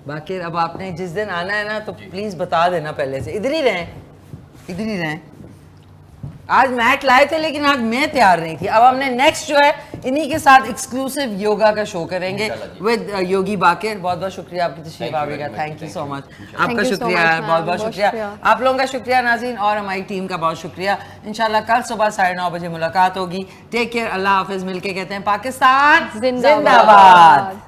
Speaker 1: बाकी अब आपने जिस दिन आना है ना तो प्लीज बता देना पहले से। इधर ही रहें। आज मैट लाए थे लेकिन आज मैं तैयार नहीं थी। अब हमने नेक्स्ट जो है इन्हीं के साथ एक्सक्लूसिव योगा का शो करेंगे विद योगी बाकिर। बहुत बहुत शुक्रिया आपकी तशरीफ आने का। Thank you so much. आपका शुक्रिया, बहुत बहुत शुक्रिया। आप लोगों का शुक्रिया नाज़रीन, और हमारी टीम का बहुत शुक्रिया। इंशाल्लाह कल सुबह 9:30 बजे मुलाकात होगी। टेक केयर, अल्लाह हाफिज। मिलके कहते हैं पाकिस्तान जिंदाबाद।